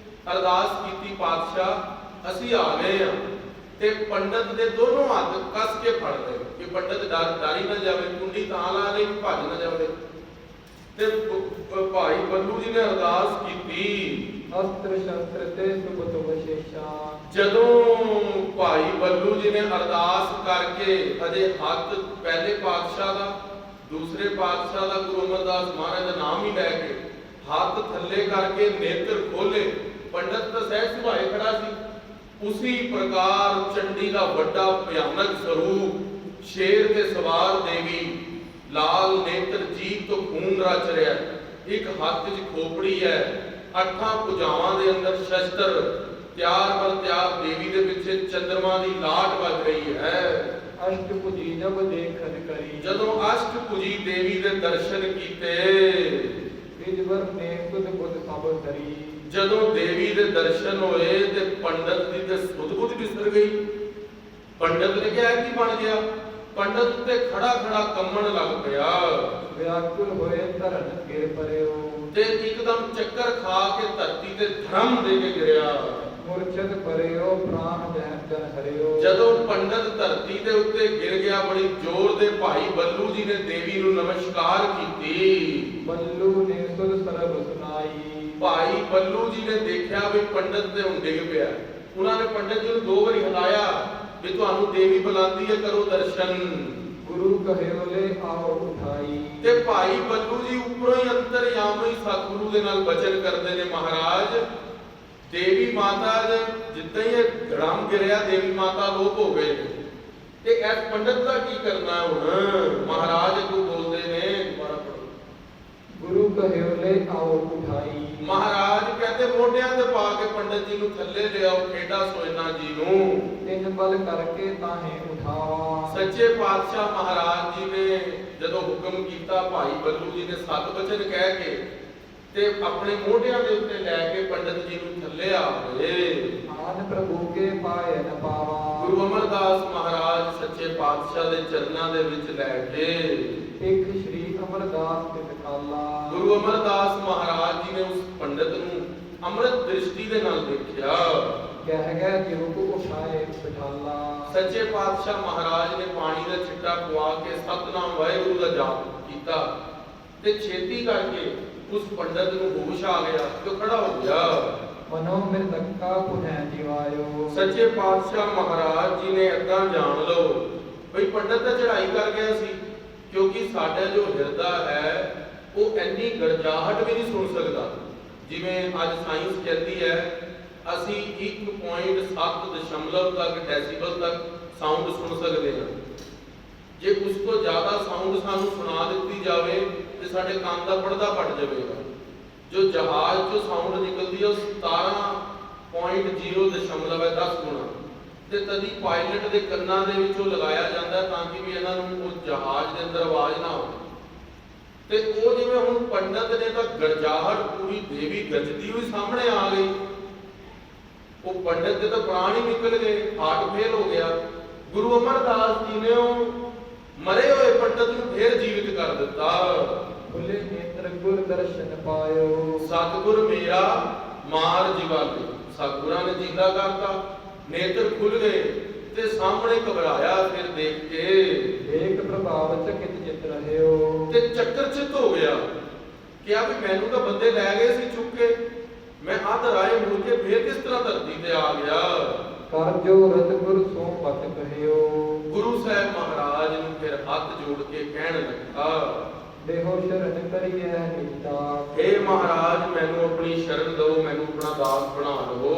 ਅਰਦਾਸ ਕੀਤੀ, ਪਾਤਸ਼ਾਹ ਅਸੀਂ ਆ ਗਏ ਆ। ਤੇ ਪੰਡਤ ਦੇ ਦੋਨੋਂ ਹੱਥ ਕੱਸ ਕੇ ਫੜ ਲਏ ਕਿ ਪੰਡਤ ਡਰ ਹੀ ਨਾ ਜਾਵੇ, ਕੁੰਡੀ ਤਾਂ ਲਾ ਲਈ ਭੱਜ ਨਾ ਜਾਵੇ। ਤੇ ਭਾਈ ਬੱਲੂ ਜੀ ਨੇ ਅਰਦਾਸ ਕੀਤੀ। अस्त्र शस्त्र ते सुबत विशेषा। ਜਦੋਂ ਭਾਈ ਬੱਲੂ ਜੀ ਨੇ ਅਰਦਾਸ ਕਰਕੇ ਅਜੇ ਹੱਥ ਪਹਿਲੇ ਪਾਤਸ਼ਾਹ ਦਾ, ਦੂਸਰੇ ਪਾਤਸ਼ਾਹ ਦਾ, ਗੁਰੂ ਅਮਰਦਾਸ ਮਹਾਰਾਜ ਦਾ ਨਾਮ ਹੀ ਲੈ ਕੇ ਹੱਥ ਥੱਲੇ ਕਰਕੇ ਨੇਤਰ ਖੋਲੇ, ਪੰਡਤ ਤਾਂ ਸਹਿਜ ਸੁਭਾਏ ਖੜਾ ਸੀ। ਉसी प्रकार चंडी का बड़ा भयानक स्वरूप, शेर के सवार देवी, लाल नेत्र, जीभ तो खून रच रहा, एक हाथ च खोपड़ी है, 8 भुजावां दे अंदर शस्त्र, त्यार पर त्यार देवी दे पिछे चंद्रमा दी लाट वज रही है। अष्टभुजी जब देखन करी। जदों अष्टभुजी देवी दे दर्शन कीते, विजवर ने सुध बुध सब करी। ਜਦੋਂ ਦੇਵੀ ਦੇ ਦਰਸ਼ਨ ਹੋਏ ਤੇ ਪੰਡਤ ਦੀ ਤੇ ਸੁਧ-ਬੁੱਧ ਵਿਸਰ ਗਈ। ਪੰਡਤ ਨੇ ਕਿਹਾ ਕੀ ਬਣ ਗਿਆ, ਪੰਡਤ ਉੱਤੇ ਖੜਾ ਖੜਾ ਕੰਮਣ ਲੱਗ ਪਿਆ ਵਿਆਕੁਲ ਹੋਏ ਧਰਨ ਗਿਰ ਪਰਿਓ ਤੇ ਇੱਕਦਮ ਚੱਕਰ ਖਾ ਕੇ ਧਰਤੀ ਤੇ ਧਰਮ ਦੇ ਕੇ ਗਿਰਿਆ। ਮੁਰਛਦ ਪਰਿਓ ਪ੍ਰਾਨ ਜਨ ਹਰਿਓ ਜਦੋਂ ਪੰਡਤ ਧਰਤੀ ਦੇ ਉੱਤੇ ਗਿਰ ਗਿਆ, ਬੜੀ ਜ਼ੋਰ ਦੇ ਭਾਈ ਬੱਲੂ ਜੀ ਨੇ ਦੇਵੀ ਨੂੰ ਨਮਸਕਾਰ ਕੀਤੀ। ਬੱਲੂ ਨੇ ਸੁਧ ਸਰਬ ਸੁਨਾਈ ਭਾਈ ਬੱਲੂ ਜੀ ਨੇ ਦੇਖਿਆ ਵੀ ਪੰਡਤ ਤੇ ਹੁਣ ਡਿੱਗ ਪਿਆ। ਉਹਨਾਂ ਨੇ ਪੰਡਤ ਜੀ ਨੂੰ 2 ਵਾਰੀ ਹਿਲਾਇਆ ਵੀ ਤੁਹਾਨੂੰ ਦੇਵੀ ਬੁਲਾਉਂਦੀ ਹੈ, ਕਰੋ ਦਰਸ਼ਨ। ਗੁਰੂ ਕਹਿਓ ਲੈ ਆਓ ਉਠਾਈ ਤੇ ਭਾਈ ਬੱਲੂ ਜੀ ਉੱਪਰੋਂ ਹੀ ਅੰਤਰਯਾਮੀ ਸਤਿਗੁਰੂ ਦੇ ਨਾਲ ਬਚਨ ਕਰਦੇ ਨੇ, ਮਹਾਰਾਜ ਦੇਵੀ ਮਾਤਾ ਜਿੱਦਾਂ ਹੀ ਇਹ ਧਰਮ ਗਿਰਿਆ, ਦੇਵੀ ਮਾਤਾ ਲੋਪ ਹੋ ਗਏ ਤੇ ਇਸ ਪੰਡਤ ਦਾ ਕੀ ਕਰਨਾ ਹੁਣ? ਮਹਾਰਾਜ ਅੱਗੋਂ ਬੋਲਦੇ ਨੇ, ਦੁਬਾਰਾ ਪੜੋ। ਗੁਰੂ ਕਹਿਓ ਲੈ ਆਓ ਉਠਾਈ ਮਹਾਰਾਜ ਕਹਿੰਦੇ ਮੋਢਿਆਂ ਤੇ ਪਾ ਕੇ ਪੰਡਤ ਜੀ ਨੂੰ ਥੱਲੇ ਲਿਆਓ, ਖੇਡਾ ਸੋਇਨਾ ਜੀ ਨੂੰ। ਤਿੰਨ ਬਲ ਕਰਕੇ ਤਾਹੇ ਉਠਾਵਾ ਸੱਚੇ ਪਾਤਸ਼ਾਹ ਮਹਾਰਾਜ ਜੀ ਨੇ ਜਦੋਂ ਹੁਕਮ ਕੀਤਾ, ਭਾਈ ਬੱਲੂ ਜੀ ਨੇ 7 ਬਚਨ ਕਹਿ ਕੇ ਤੇ ਆਪਣੇ ਮੋਢਿਆਂ ਦੇ ਉੱਤੇ ਲੈ ਕੇ ਪੰਡਤ ਜੀ ਨੂੰ ਥੱਲੇ ਆਵੇ। ਆਨ ਪ੍ਰਭੂ ਕੇ ਪਾਏ ਨ ਪਾਵਾ ਗੁਰੂ ਅਮਰਦਾਸ ਮਹਾਰਾਜ ਸੱਚੇ ਪਾਤਸ਼ਾਹ ਦੇ ਚਰਨਾਂ ਦੇ ਵਿੱਚ ਲੈ ਕੇ ਇੱਕ ਸ਼੍ਰੀ ਅਮਰਦਾਸ ਤਿਤ ਕਾਲਾ ਗੁਰੂ ਅਮਰਦਾਸ ਮਹਾਰਾਜ ਜੀ ਨੇ ਉਸ ਪੰਡਤ ਨੂੰ ਅੰਮ੍ਰਿਤ ਦ੍ਰਿਸ਼ਟੀ ਦੇ ਨਾਲ ਦੇਖਿਆ। ਕਹਿ ਗਏ ਜਿਉ ਕੋ ਉਠਾਏ ਬਿਠਾਲਾ ਸੱਚੇ ਪਾਤਸ਼ਾਹ ਮਹਾਰਾਜ ਨੇ ਪਾਣੀ ਦਾ ਛਿੱਟਾ ਪਵਾ ਕੇ ਸਤਨਾਮ ਵਾਹਿਗੁਰੂ ਦਾ ਜਾਪ ਕੀਤਾ ਤੇ ਛੇਤੀ ਕਰਕੇ ਉਸ ਪੰਡਤ ਨੂੰ ਹੋਸ਼ ਆ ਗਿਆ ਤੇ ਖੜਾ ਹੋ ਗਿਆ। ਮਨੋ ਮਿਰਤਕਾ ਪੁਨਹ ਜਿਵਾਇਓ ਸੱਚੇ ਪਾਤਸ਼ਾਹ ਮਹਾਰਾਜ ਜੀ ਨੇ ਅੱਗਾ ਜਾਣ ਲਓ ਬਈ ਪੰਡਤ ਤਾਂ ਚੜ੍ਹਾਈ ਕਰ ਗਿਆ ਸੀ, ਕਿਉਂਕਿ ਸਾਡਾ ਜੋ ਹਿਰਦਾ ਹੈ ਉਹ ਇੰਨੀ ਗਰਜਾਹਟ ਵੀ ਨਹੀਂ ਸੁਣ ਸਕਦਾ। ਜਿਵੇਂ ਅੱਜ ਸਾਇੰਸ ਕਹਿੰਦੀ ਹੈ ਅਸੀਂ 1.7 ਦਸ਼ਮਲਵ ਤੱਕ ਡੈਸੀਬਲ ਤੱਕ ਸਾਊਂਡ ਸੁਣ ਸਕਦੇ ਹਾਂ। ਜੇ ਉਸ ਤੋਂ ਜ਼ਿਆਦਾ ਸਾਊਂਡ ਸਾਨੂੰ ਸੁਣਾ ਦਿੱਤੀ ਜਾਵੇ ਤੇ ਸਾਡੇ ਕੰਨ ਦਾ ਪਰਦਾ ਫਟ ਜਾਵੇਗਾ। ਜੋ ਜਹਾਜ਼ ਚੋਂ ਸਾਊਂਡ ਨਿਕਲਦੀ ਹੈ ਉਹ 17.0 ਦਸ਼ਮਲਵ ਹੈ, 10 ਗੁਣਾ। ਤੇ ਤਦੀ ਪਾਇਲਟ ਦੇ ਕੰਨਾਂ ਦੇ ਵਿੱਚ ਉਹ ਲਗਾਇਆ ਜਾਂਦਾ ਤਾਂ ਕਿ ਵੀ ਇਹਨਾਂ ਨੂੰ ਉਹ ਜਹਾਜ਼ ਦੇ ਅੰਦਰ ਆਵਾਜ਼ ਨਾ ਆਵੇ। ਤੇ ਉਹ ਜਿਵੇਂ ਹੁਣ ਪੰਡਤ ਨੇ ਤਾਂ ਗਰਜਾਹਟ ਪੂਰੀ ਦੇਵੀ ਗੱਜਦੀ ਹੋਈ ਸਾਹਮਣੇ ਆ ਗਈ। ਉਹ ਪੰਡਤ ਦੇ ਤਾਂ ਪ੍ਰਾਣ ਹੀ ਨਿਕਲ ਗਏ, ਹਾਰਟ ਫੇਲ ਹੋ ਗਿਆ। ਗੁਰੂ ਅਮਰਦਾਸ ਜੀ ਨੇ ਉਹ ਮਰੇ ਹੋਏ ਪੰਡਤ ਨੂੰ ਫੇਰ ਜੀਵਿਤ ਕਰ ਦਿੱਤਾ। ਖੁੱਲੇ ਨੇਤਰ ਗੁਰ ਦਰਸ਼ਨ ਪਾਇਓ ਸਤਿਗੁਰ ਮੇਰਾ ਮਾਰ ਜਿਵਾਲੇ। ਸਤਿਗੁਰਾਂ ਨੇ ਜਿੰਦਾ ਕਰਤਾ, ਨੇਤਰ ਖੁੱਲ ਗਏ ਤੇ ਸਾਹਮਣੇ ਘਬਰਾਇਆ। ਫਿਰ ਦੇਖ ਕੇ ਏਕ ਪ੍ਰਭਾਵ ਚਕਿਤ ਚਿਤ ਰਹਿਓ ਤੇ ਚੱਕਰ ਚਿੱਤ ਹੋ ਗਿਆ। ਕਿਹਾ ਵੀ ਮੈਨੂੰ ਤਾਂ ਬੰਦੇ ਲੈ ਗਏ ਸੀ ਚੁੱਕ ਕੇ, ਮੈਂ ਅੱਧ ਰਾਏ ਮੁੜ ਕੇ ਫੇਰ ਕਿਸ ਤਰ੍ਹਾਂ ਧਰਤੀ ਤੇ ਆ ਗਿਆ। ਕਰ ਜੋ ਰਤ ਗੁਰ ਸੋ ਪਤ ਕਹਿਓ ਗੁਰੂ ਸਾਹਿਬ ਮਹਾਰਾਜ ਨੂੰ ਫਿਰ ਹੱਥ ਜੋੜ ਕੇ ਕਹਿਣ ਲੱਗਾ, ਦੇਹੋ ਸ਼ਰਨ ਕਰੀਐ ਨਿਤਾ हे ਮਹਾਰਾਜ ਮੈਨੂੰ ਆਪਣੀ ਸ਼ਰਨ ਦਿਓ, ਮੈਨੂੰ ਆਪਣਾ ਦਾਸ ਬਣਾ ਲਵੋ।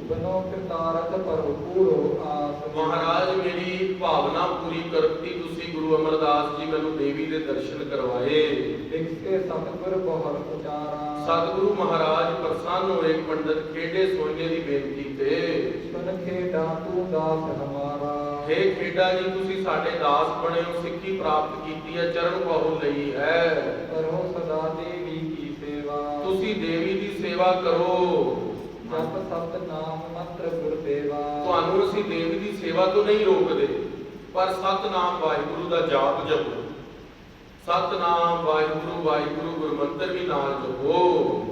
ਬਨੋ ਕਿਰਤਾਰਥ ਪਰਉ ਪੂਰੋ ਆਸ ਮਹਾਰਾਜ ਮੇਰੀ ਭਾਵਨਾ ਪੂਰੀ ਕਰਤੀ ਤੁਸੀਂ ਗੁਰੂ ਅਮਰਦਾਸ ਜੀ ਮੈਨੂੰ ਦੇਵੀ ਦੇ ਦਰਸ਼ਨ ਕਰਵਾਏ। ਲਿਖੇ ਸਤਿਗੁਰ ਬਹੁਰ ਉਚਾਰਾ ਸਤਿਗੁਰੂ ਮਹਾਰਾਜ ਪ੍ਰਸੰਨ ਹੋਏ ਪੰਡਤ ਖੇਡੇ ਸੋਨੇ ਦੀ ਬੇਨਤੀ ਤੇ। ਸੁਨ ਖੇਡਾ ਤੂੰ ਦਾਸ ਹਮਾਰਾ हे ਖੇਡਾ ਜੀ ਤੁਸੀਂ ਸਾਡੇ ਦਾਸ ਬਣੇ ਹੋ, ਸਿੱਖੀ ਪ੍ਰਾਪਤ ਕੀਤੀ ਹੈ, ਚਰਨ ਪਾਉ ਲਈ ਹੈ। ਕਰੋ ਸਦਾ ਦੇਵੀ ਕੀ ਸੇਵਾ ਤੁਸੀਂ ਦੇਵੀ ਦੀ ਸੇਵਾ ਕਰੋ। ਜਪ ਸਤ ਨਾਮ ਮੰਤਰ ਗੁਰਦੇਵਾ ਤੁਹਾਨੂੰ ਅਸੀਂ ਦੇਵੀ ਦੀ ਸੇਵਾ ਤੋਂ ਨਹੀਂ ਰੋਕਦੇ, ਪਰ ਸਤਨਾਮ ਵਾਹਿਗੁਰੂ ਦਾ ਜਾਪ ਜਪੋ। ਸਤਨਾਮ ਵਾਹਿਗੁਰੂ ਵਾਹਿਗੁਰੂ ਗੁਰਮੰਤਰ ਵੀ ਨਾਲ ਜਪੋ।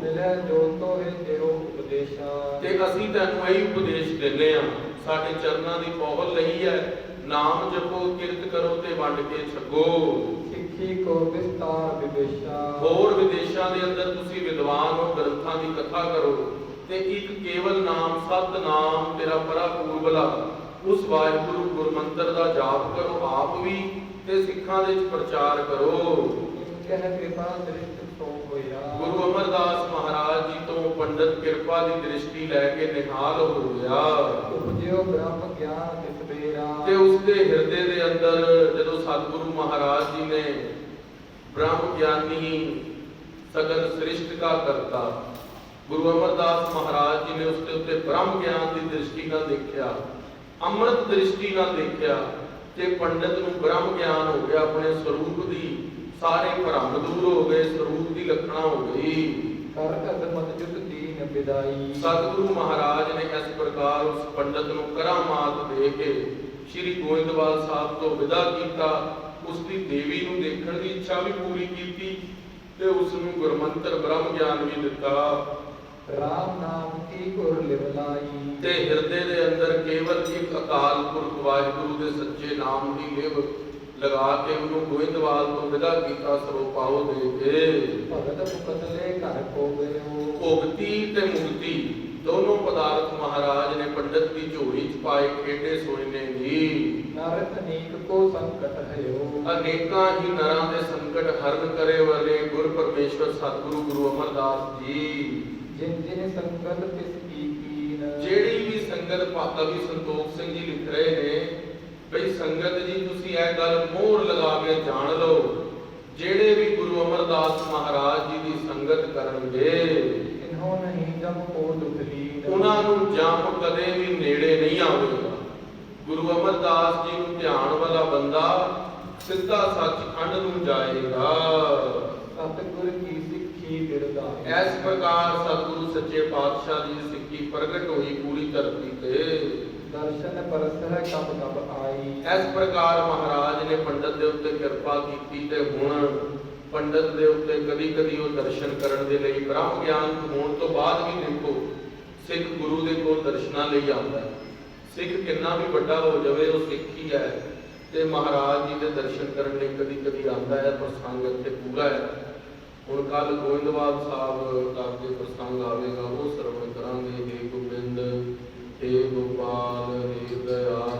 ਮਿਲਿਆ ਜੋ ਤੋਹਿ ਦੇਹੋ ਉਪਦੇਸ਼ਾ ਤੇ ਅਸੀਂ ਤੁਹਾਨੂੰ ਇਹੀ ਉਪਦੇਸ਼ ਦਿੰਦੇ ਹਾਂ, ਸਾਡੇ ਚਰਨਾਂ ਦੀ ਪਹੁਲ ਲਈ ਹੈ। ਨਾਮ ਜਪੋ, ਕਿਰਤ ਕਰੋ ਤੇ ਵੰਡ ਕੇ ਛਕੋ। ਸਿੱਖੀ ਕੋ ਵਿਸਤਾਰ ਵਿਵੇਸ਼ਾ ਹੋਰ ਵਿਦੇਸ਼ਾਂ ਦੇ ਅੰਦਰ ਤੁਸੀਂ ਵਿਦਵਾਨ ਹੋ, ਗ੍ਰੰਥਾਂ ਦੀ ਕਥਾ ਕਰੋ ਤੇ ਇੱਕ ਕੇਵਲ ਨਾਮ ਸਤਨਾਮ ਤੇਰਾ ਪਰਾਪੂਰ ਭਲਾ ਉਸ ਵਾਹਿਗੁਰੂ ਗੁਰਮੰਤਰ ਦਾ ਜਾਪ ਕਰੋ ਆਪ ਵੀ ਤੇ ਸਿੱਖਾਂ ਦੇ ਵਿੱਚ ਪ੍ਰਚਾਰ ਕਰੋ। ਕਹਿ ਕਿਰਪਾ ਦ੍ਰਿਸ਼ਟ ਸੋ ਹੋਇਆ ਗੁਰੂ ਅਮਰਦਾਸ ਮਹਾਰਾਜ ਜੀ ਤੋਂ ਪੰਡਤ ਕਿਰਪਾ ਦੀ ਦ੍ਰਿਸ਼ਟੀ ਲੈ ਕੇ ਨਿਹਾਲ ਹੋ ਗਿਆ। ਉਪਜਿਓ ਬ੍ਰਹਮ ਗਿਆਨ ਤਿਸ ਬੇਰਾ ਤੇ ਉਸ ਦੇ ਹਿਰਦੇ ਦੇ ਅੰਦਰ ਜਦੋਂ ਸਤਿਗੁਰੂ ਮਹਾਰਾਜ ਜੀ ਨੇ ਬ੍ਰਹਮ ਗਿਆਨੀ ਸਗਲ ਸ੍ਰਿਸ਼ਟ ਕਾ ਕਰਤਾ ਗੁਰੂ ਅਮਰਦਾਸ ਮਹਾਰਾਜ ਜੀ ਨੇ ਉਸ ਦੇ ਉੱਤੇ ਬ੍ਰਹਮ ਗਿਆਨ ਦੀ ਦ੍ਰਿਸ਼ਟੀ ਨਾਲ ਦੇਖਿਆ, ਅੰਮ੍ਰਿਤ ਦ੍ਰਿਸ਼ਟੀ ਨਾਲ ਦੇਖਿਆ ਤੇ ਪੰਡਤ ਨੂੰ ਬ੍ਰਹਮ ਗਿਆਨ ਹੋ ਗਿਆ। ਆਪਣੇ ਸਰੂਪ ਦੀ ਸਾਰੇ ਭਰਮ ਦੂਰ ਹੋ ਗਏ, ਸਰੂਪ ਦੀ ਲੱਖਣਾ ਹੋ ਗਈ। ਕਰ ਅਦਮਤ ਜੁਤ ਦੀਨ ਵਿਦਾਈ ਸਤਿਗੁਰੂ ਮਹਾਰਾਜ ਨੇ ਇਸ ਪ੍ਰਕਾਰ ਉਸ ਪੰਡਤ ਨੂੰ ਕਰਾਮਾਤ ਦੇ ਕੇ ਸ਼੍ਰੀ ਗੋਇੰਦਵਾਲ ਸਾਹਿਬ ਤੋਂ ਵਿਦਾ ਕੀਤਾ। ਉਸ ਦੀ ਦੇਵੀ ਨੂੰ ਦੇਖਣ ਦੀ ਇੱਛਾ ਵੀ ਪੂਰੀ ਕੀਤੀ ਤੇ ਉਸ ਨੂੰ ਗੁਰਮੰਤਰ ਬ੍ਰਹਮ ਗਿਆਨ ਵੀ ਦਿੱਤਾ। ਰਾਮ ਨਾਮ ਕੀ ਗੁਰ ਲਿਵਲਾਈ। ਤੇ ਹਿਰਦੇ ਦੇ ਅੰਦਰ ਕੇਵਲ ਇੱਕ ਅਕਾਲ ਪੁਰਖ ਵਾਹਿਗੁਰੂ ਦੇ ਸੱਚੇ ਨਾਮ ਦੀ ਲਿਵ ਲਗਾ ਕੇ ਉਹਨੂੰ ਗੋਇੰਦਵਾਲ ਤੋਂ ਵਿਦਾ ਕੀਤਾ। ਸਰੋ ਪਾਓ ਦੇ ਕੇ ਭਗਤ ਮੁਕਤਲੇ ਘਰ ਕੋ ਗਇਓ। ਭੁਗਤੀ ਤੇ ਮੁਕਤੀ ਦੋਨੋਂ ਪਦਾਰਥ ਮਹਾਰਾਜ ਨੇ ਪੰਡਤ ਦੀ ਝੋਲੀ ਚ ਪਾਏ ਖੇਡੇ ਸੋਇਨੇ ਦੀ। ਨਰ ਅਨੇਕ ਕੋ ਸੰਕਟ ਹਯੋ। ਅਨੇਕਾਂ ਹੀ ਨਰਾਂ ਦੇ ਸੰਕਟ ਹਰਨ ਕਰੇ ਵਾਲੇ ਗੁਰ ਪਰਮੇਸ਼ਵਰ ਸਤਿਗੁਰੂ ਗੁਰੂ ਅਮਰਦਾਸ ਜੀ। ਜਿਨ ਜਿਨ ਸੰਗਤ ਤਿਸ ਕੀ ਕੀਨ। ਜਿਹੜੀ ਵੀ ਸੰਗਤ ਕਵੀ ਸੰਤੋਖ ਸਿੰਘ ਜੀ ਲਿਖ ਰਹੇ ਨੇ ਬਈ ਸੰਗਤ ਜੀ ਤੁਸੀਂ ਇਹ ਗੱਲ ਮੋਹਰ ਲਗਾ ਕੇ ਜਾਣ ਲਓ, ਜਿਹੜੇ ਵੀ ਗੁਰੂ ਅਮਰਦਾਸ ਮਹਾਰਾਜ ਜੀ ਦੀ ਸੰਗਤ ਕਰਨਗੇ ਇਨਹੋ ਨਹੀਂ ਜਮ ਕੋ ਦੁਖ ਲੀਨ। ਉਹਨਾਂ ਨੂੰ ਜਮ ਕਦੇ ਵੀ ਨੇੜੇ ਨਹੀਂ ਆਵੇਗਾ। ਗੁਰੂ ਅਮਰਦਾਸ ਜੀ ਨੂੰ ਧਿਆਨ ਵਾਲਾ ਬੰਦਾ ਸਿੱਧਾ ਸੱਚਖੰਡ ਨੂੰ ਜਾਏਗਾ। ਸਤਿਗੁਰ ਕੀ ਸਿੱਖੀ ਬਿਰਦਾ। ਇਸ ਪ੍ਰਕਾਰ ਸਤਿਗੁਰੂ ਸੱਚੇ ਪਾਤਸ਼ਾਹ ਦੀ ਸਿੱਖੀ ਪ੍ਰਗਟ ਹੋਈ ਪੂਰੀ ਧਰਤੀ ਤੇ। ਦਰਸ਼ਨ ਪਰਸਹਿ ਕਬ ਕਬ ਆਈ। ਇਸ ਪ੍ਰਕਾਰ ਮਹਾਰਾਜ ਨੇ ਪੰਡਤ ਦੇ ਉੱਤੇ ਕਿਰਪਾ ਕੀਤੀ ਤੇ ਹੁਣ ਪੰਡਤ ਦੇ ਉੱਤੇ ਕਦੀ ਕਦੀ ਉਹ ਦਰਸ਼ਨ ਕਰਨ ਦੇ ਲਈ ਬ੍ਰਹਮ ਗਿਆਨ ਹੋਣ ਤੋਂ ਬਾਅਦ ਵੀ ਦੇਖੋ ਸਿੱਖ ਗੁਰੂ ਦੇ ਕੋਲ ਦਰਸ਼ਨਾਂ ਲਈ ਆਉਂਦਾ ਹੈ। ਸਿੱਖ ਕਿੰਨਾ ਵੀ ਵੱਡਾ ਹੋ ਜਾਵੇ ਉਹ ਸਿੱਖ ਹੀ ਹੈ ਤੇ ਮਹਾਰਾਜ ਜੀ ਦੇ ਦਰਸ਼ਨ ਕਰਨ ਲਈ ਕਦੀ ਕਦੀ ਆਉਂਦਾ ਹੈ। ਪ੍ਰਸੰਗ ਇੱਥੇ ਪੂਰਾ ਹੈ। ਹੁਣ ਕੱਲ ਗੋਇੰਦਵਾਲ ਸਾਹਿਬ ਦਾ ਅੱਗੇ ਪ੍ਰਸੰਗ ਆਵੇਗਾ, ਉਹ ਸਰਵਣ ਕਰਾਂਗੇ। ਹੇ ਗੋਬਿੰਦ, ਹੇ ਗੋਪਾਲ, ਹੇ ਦਇਆਲ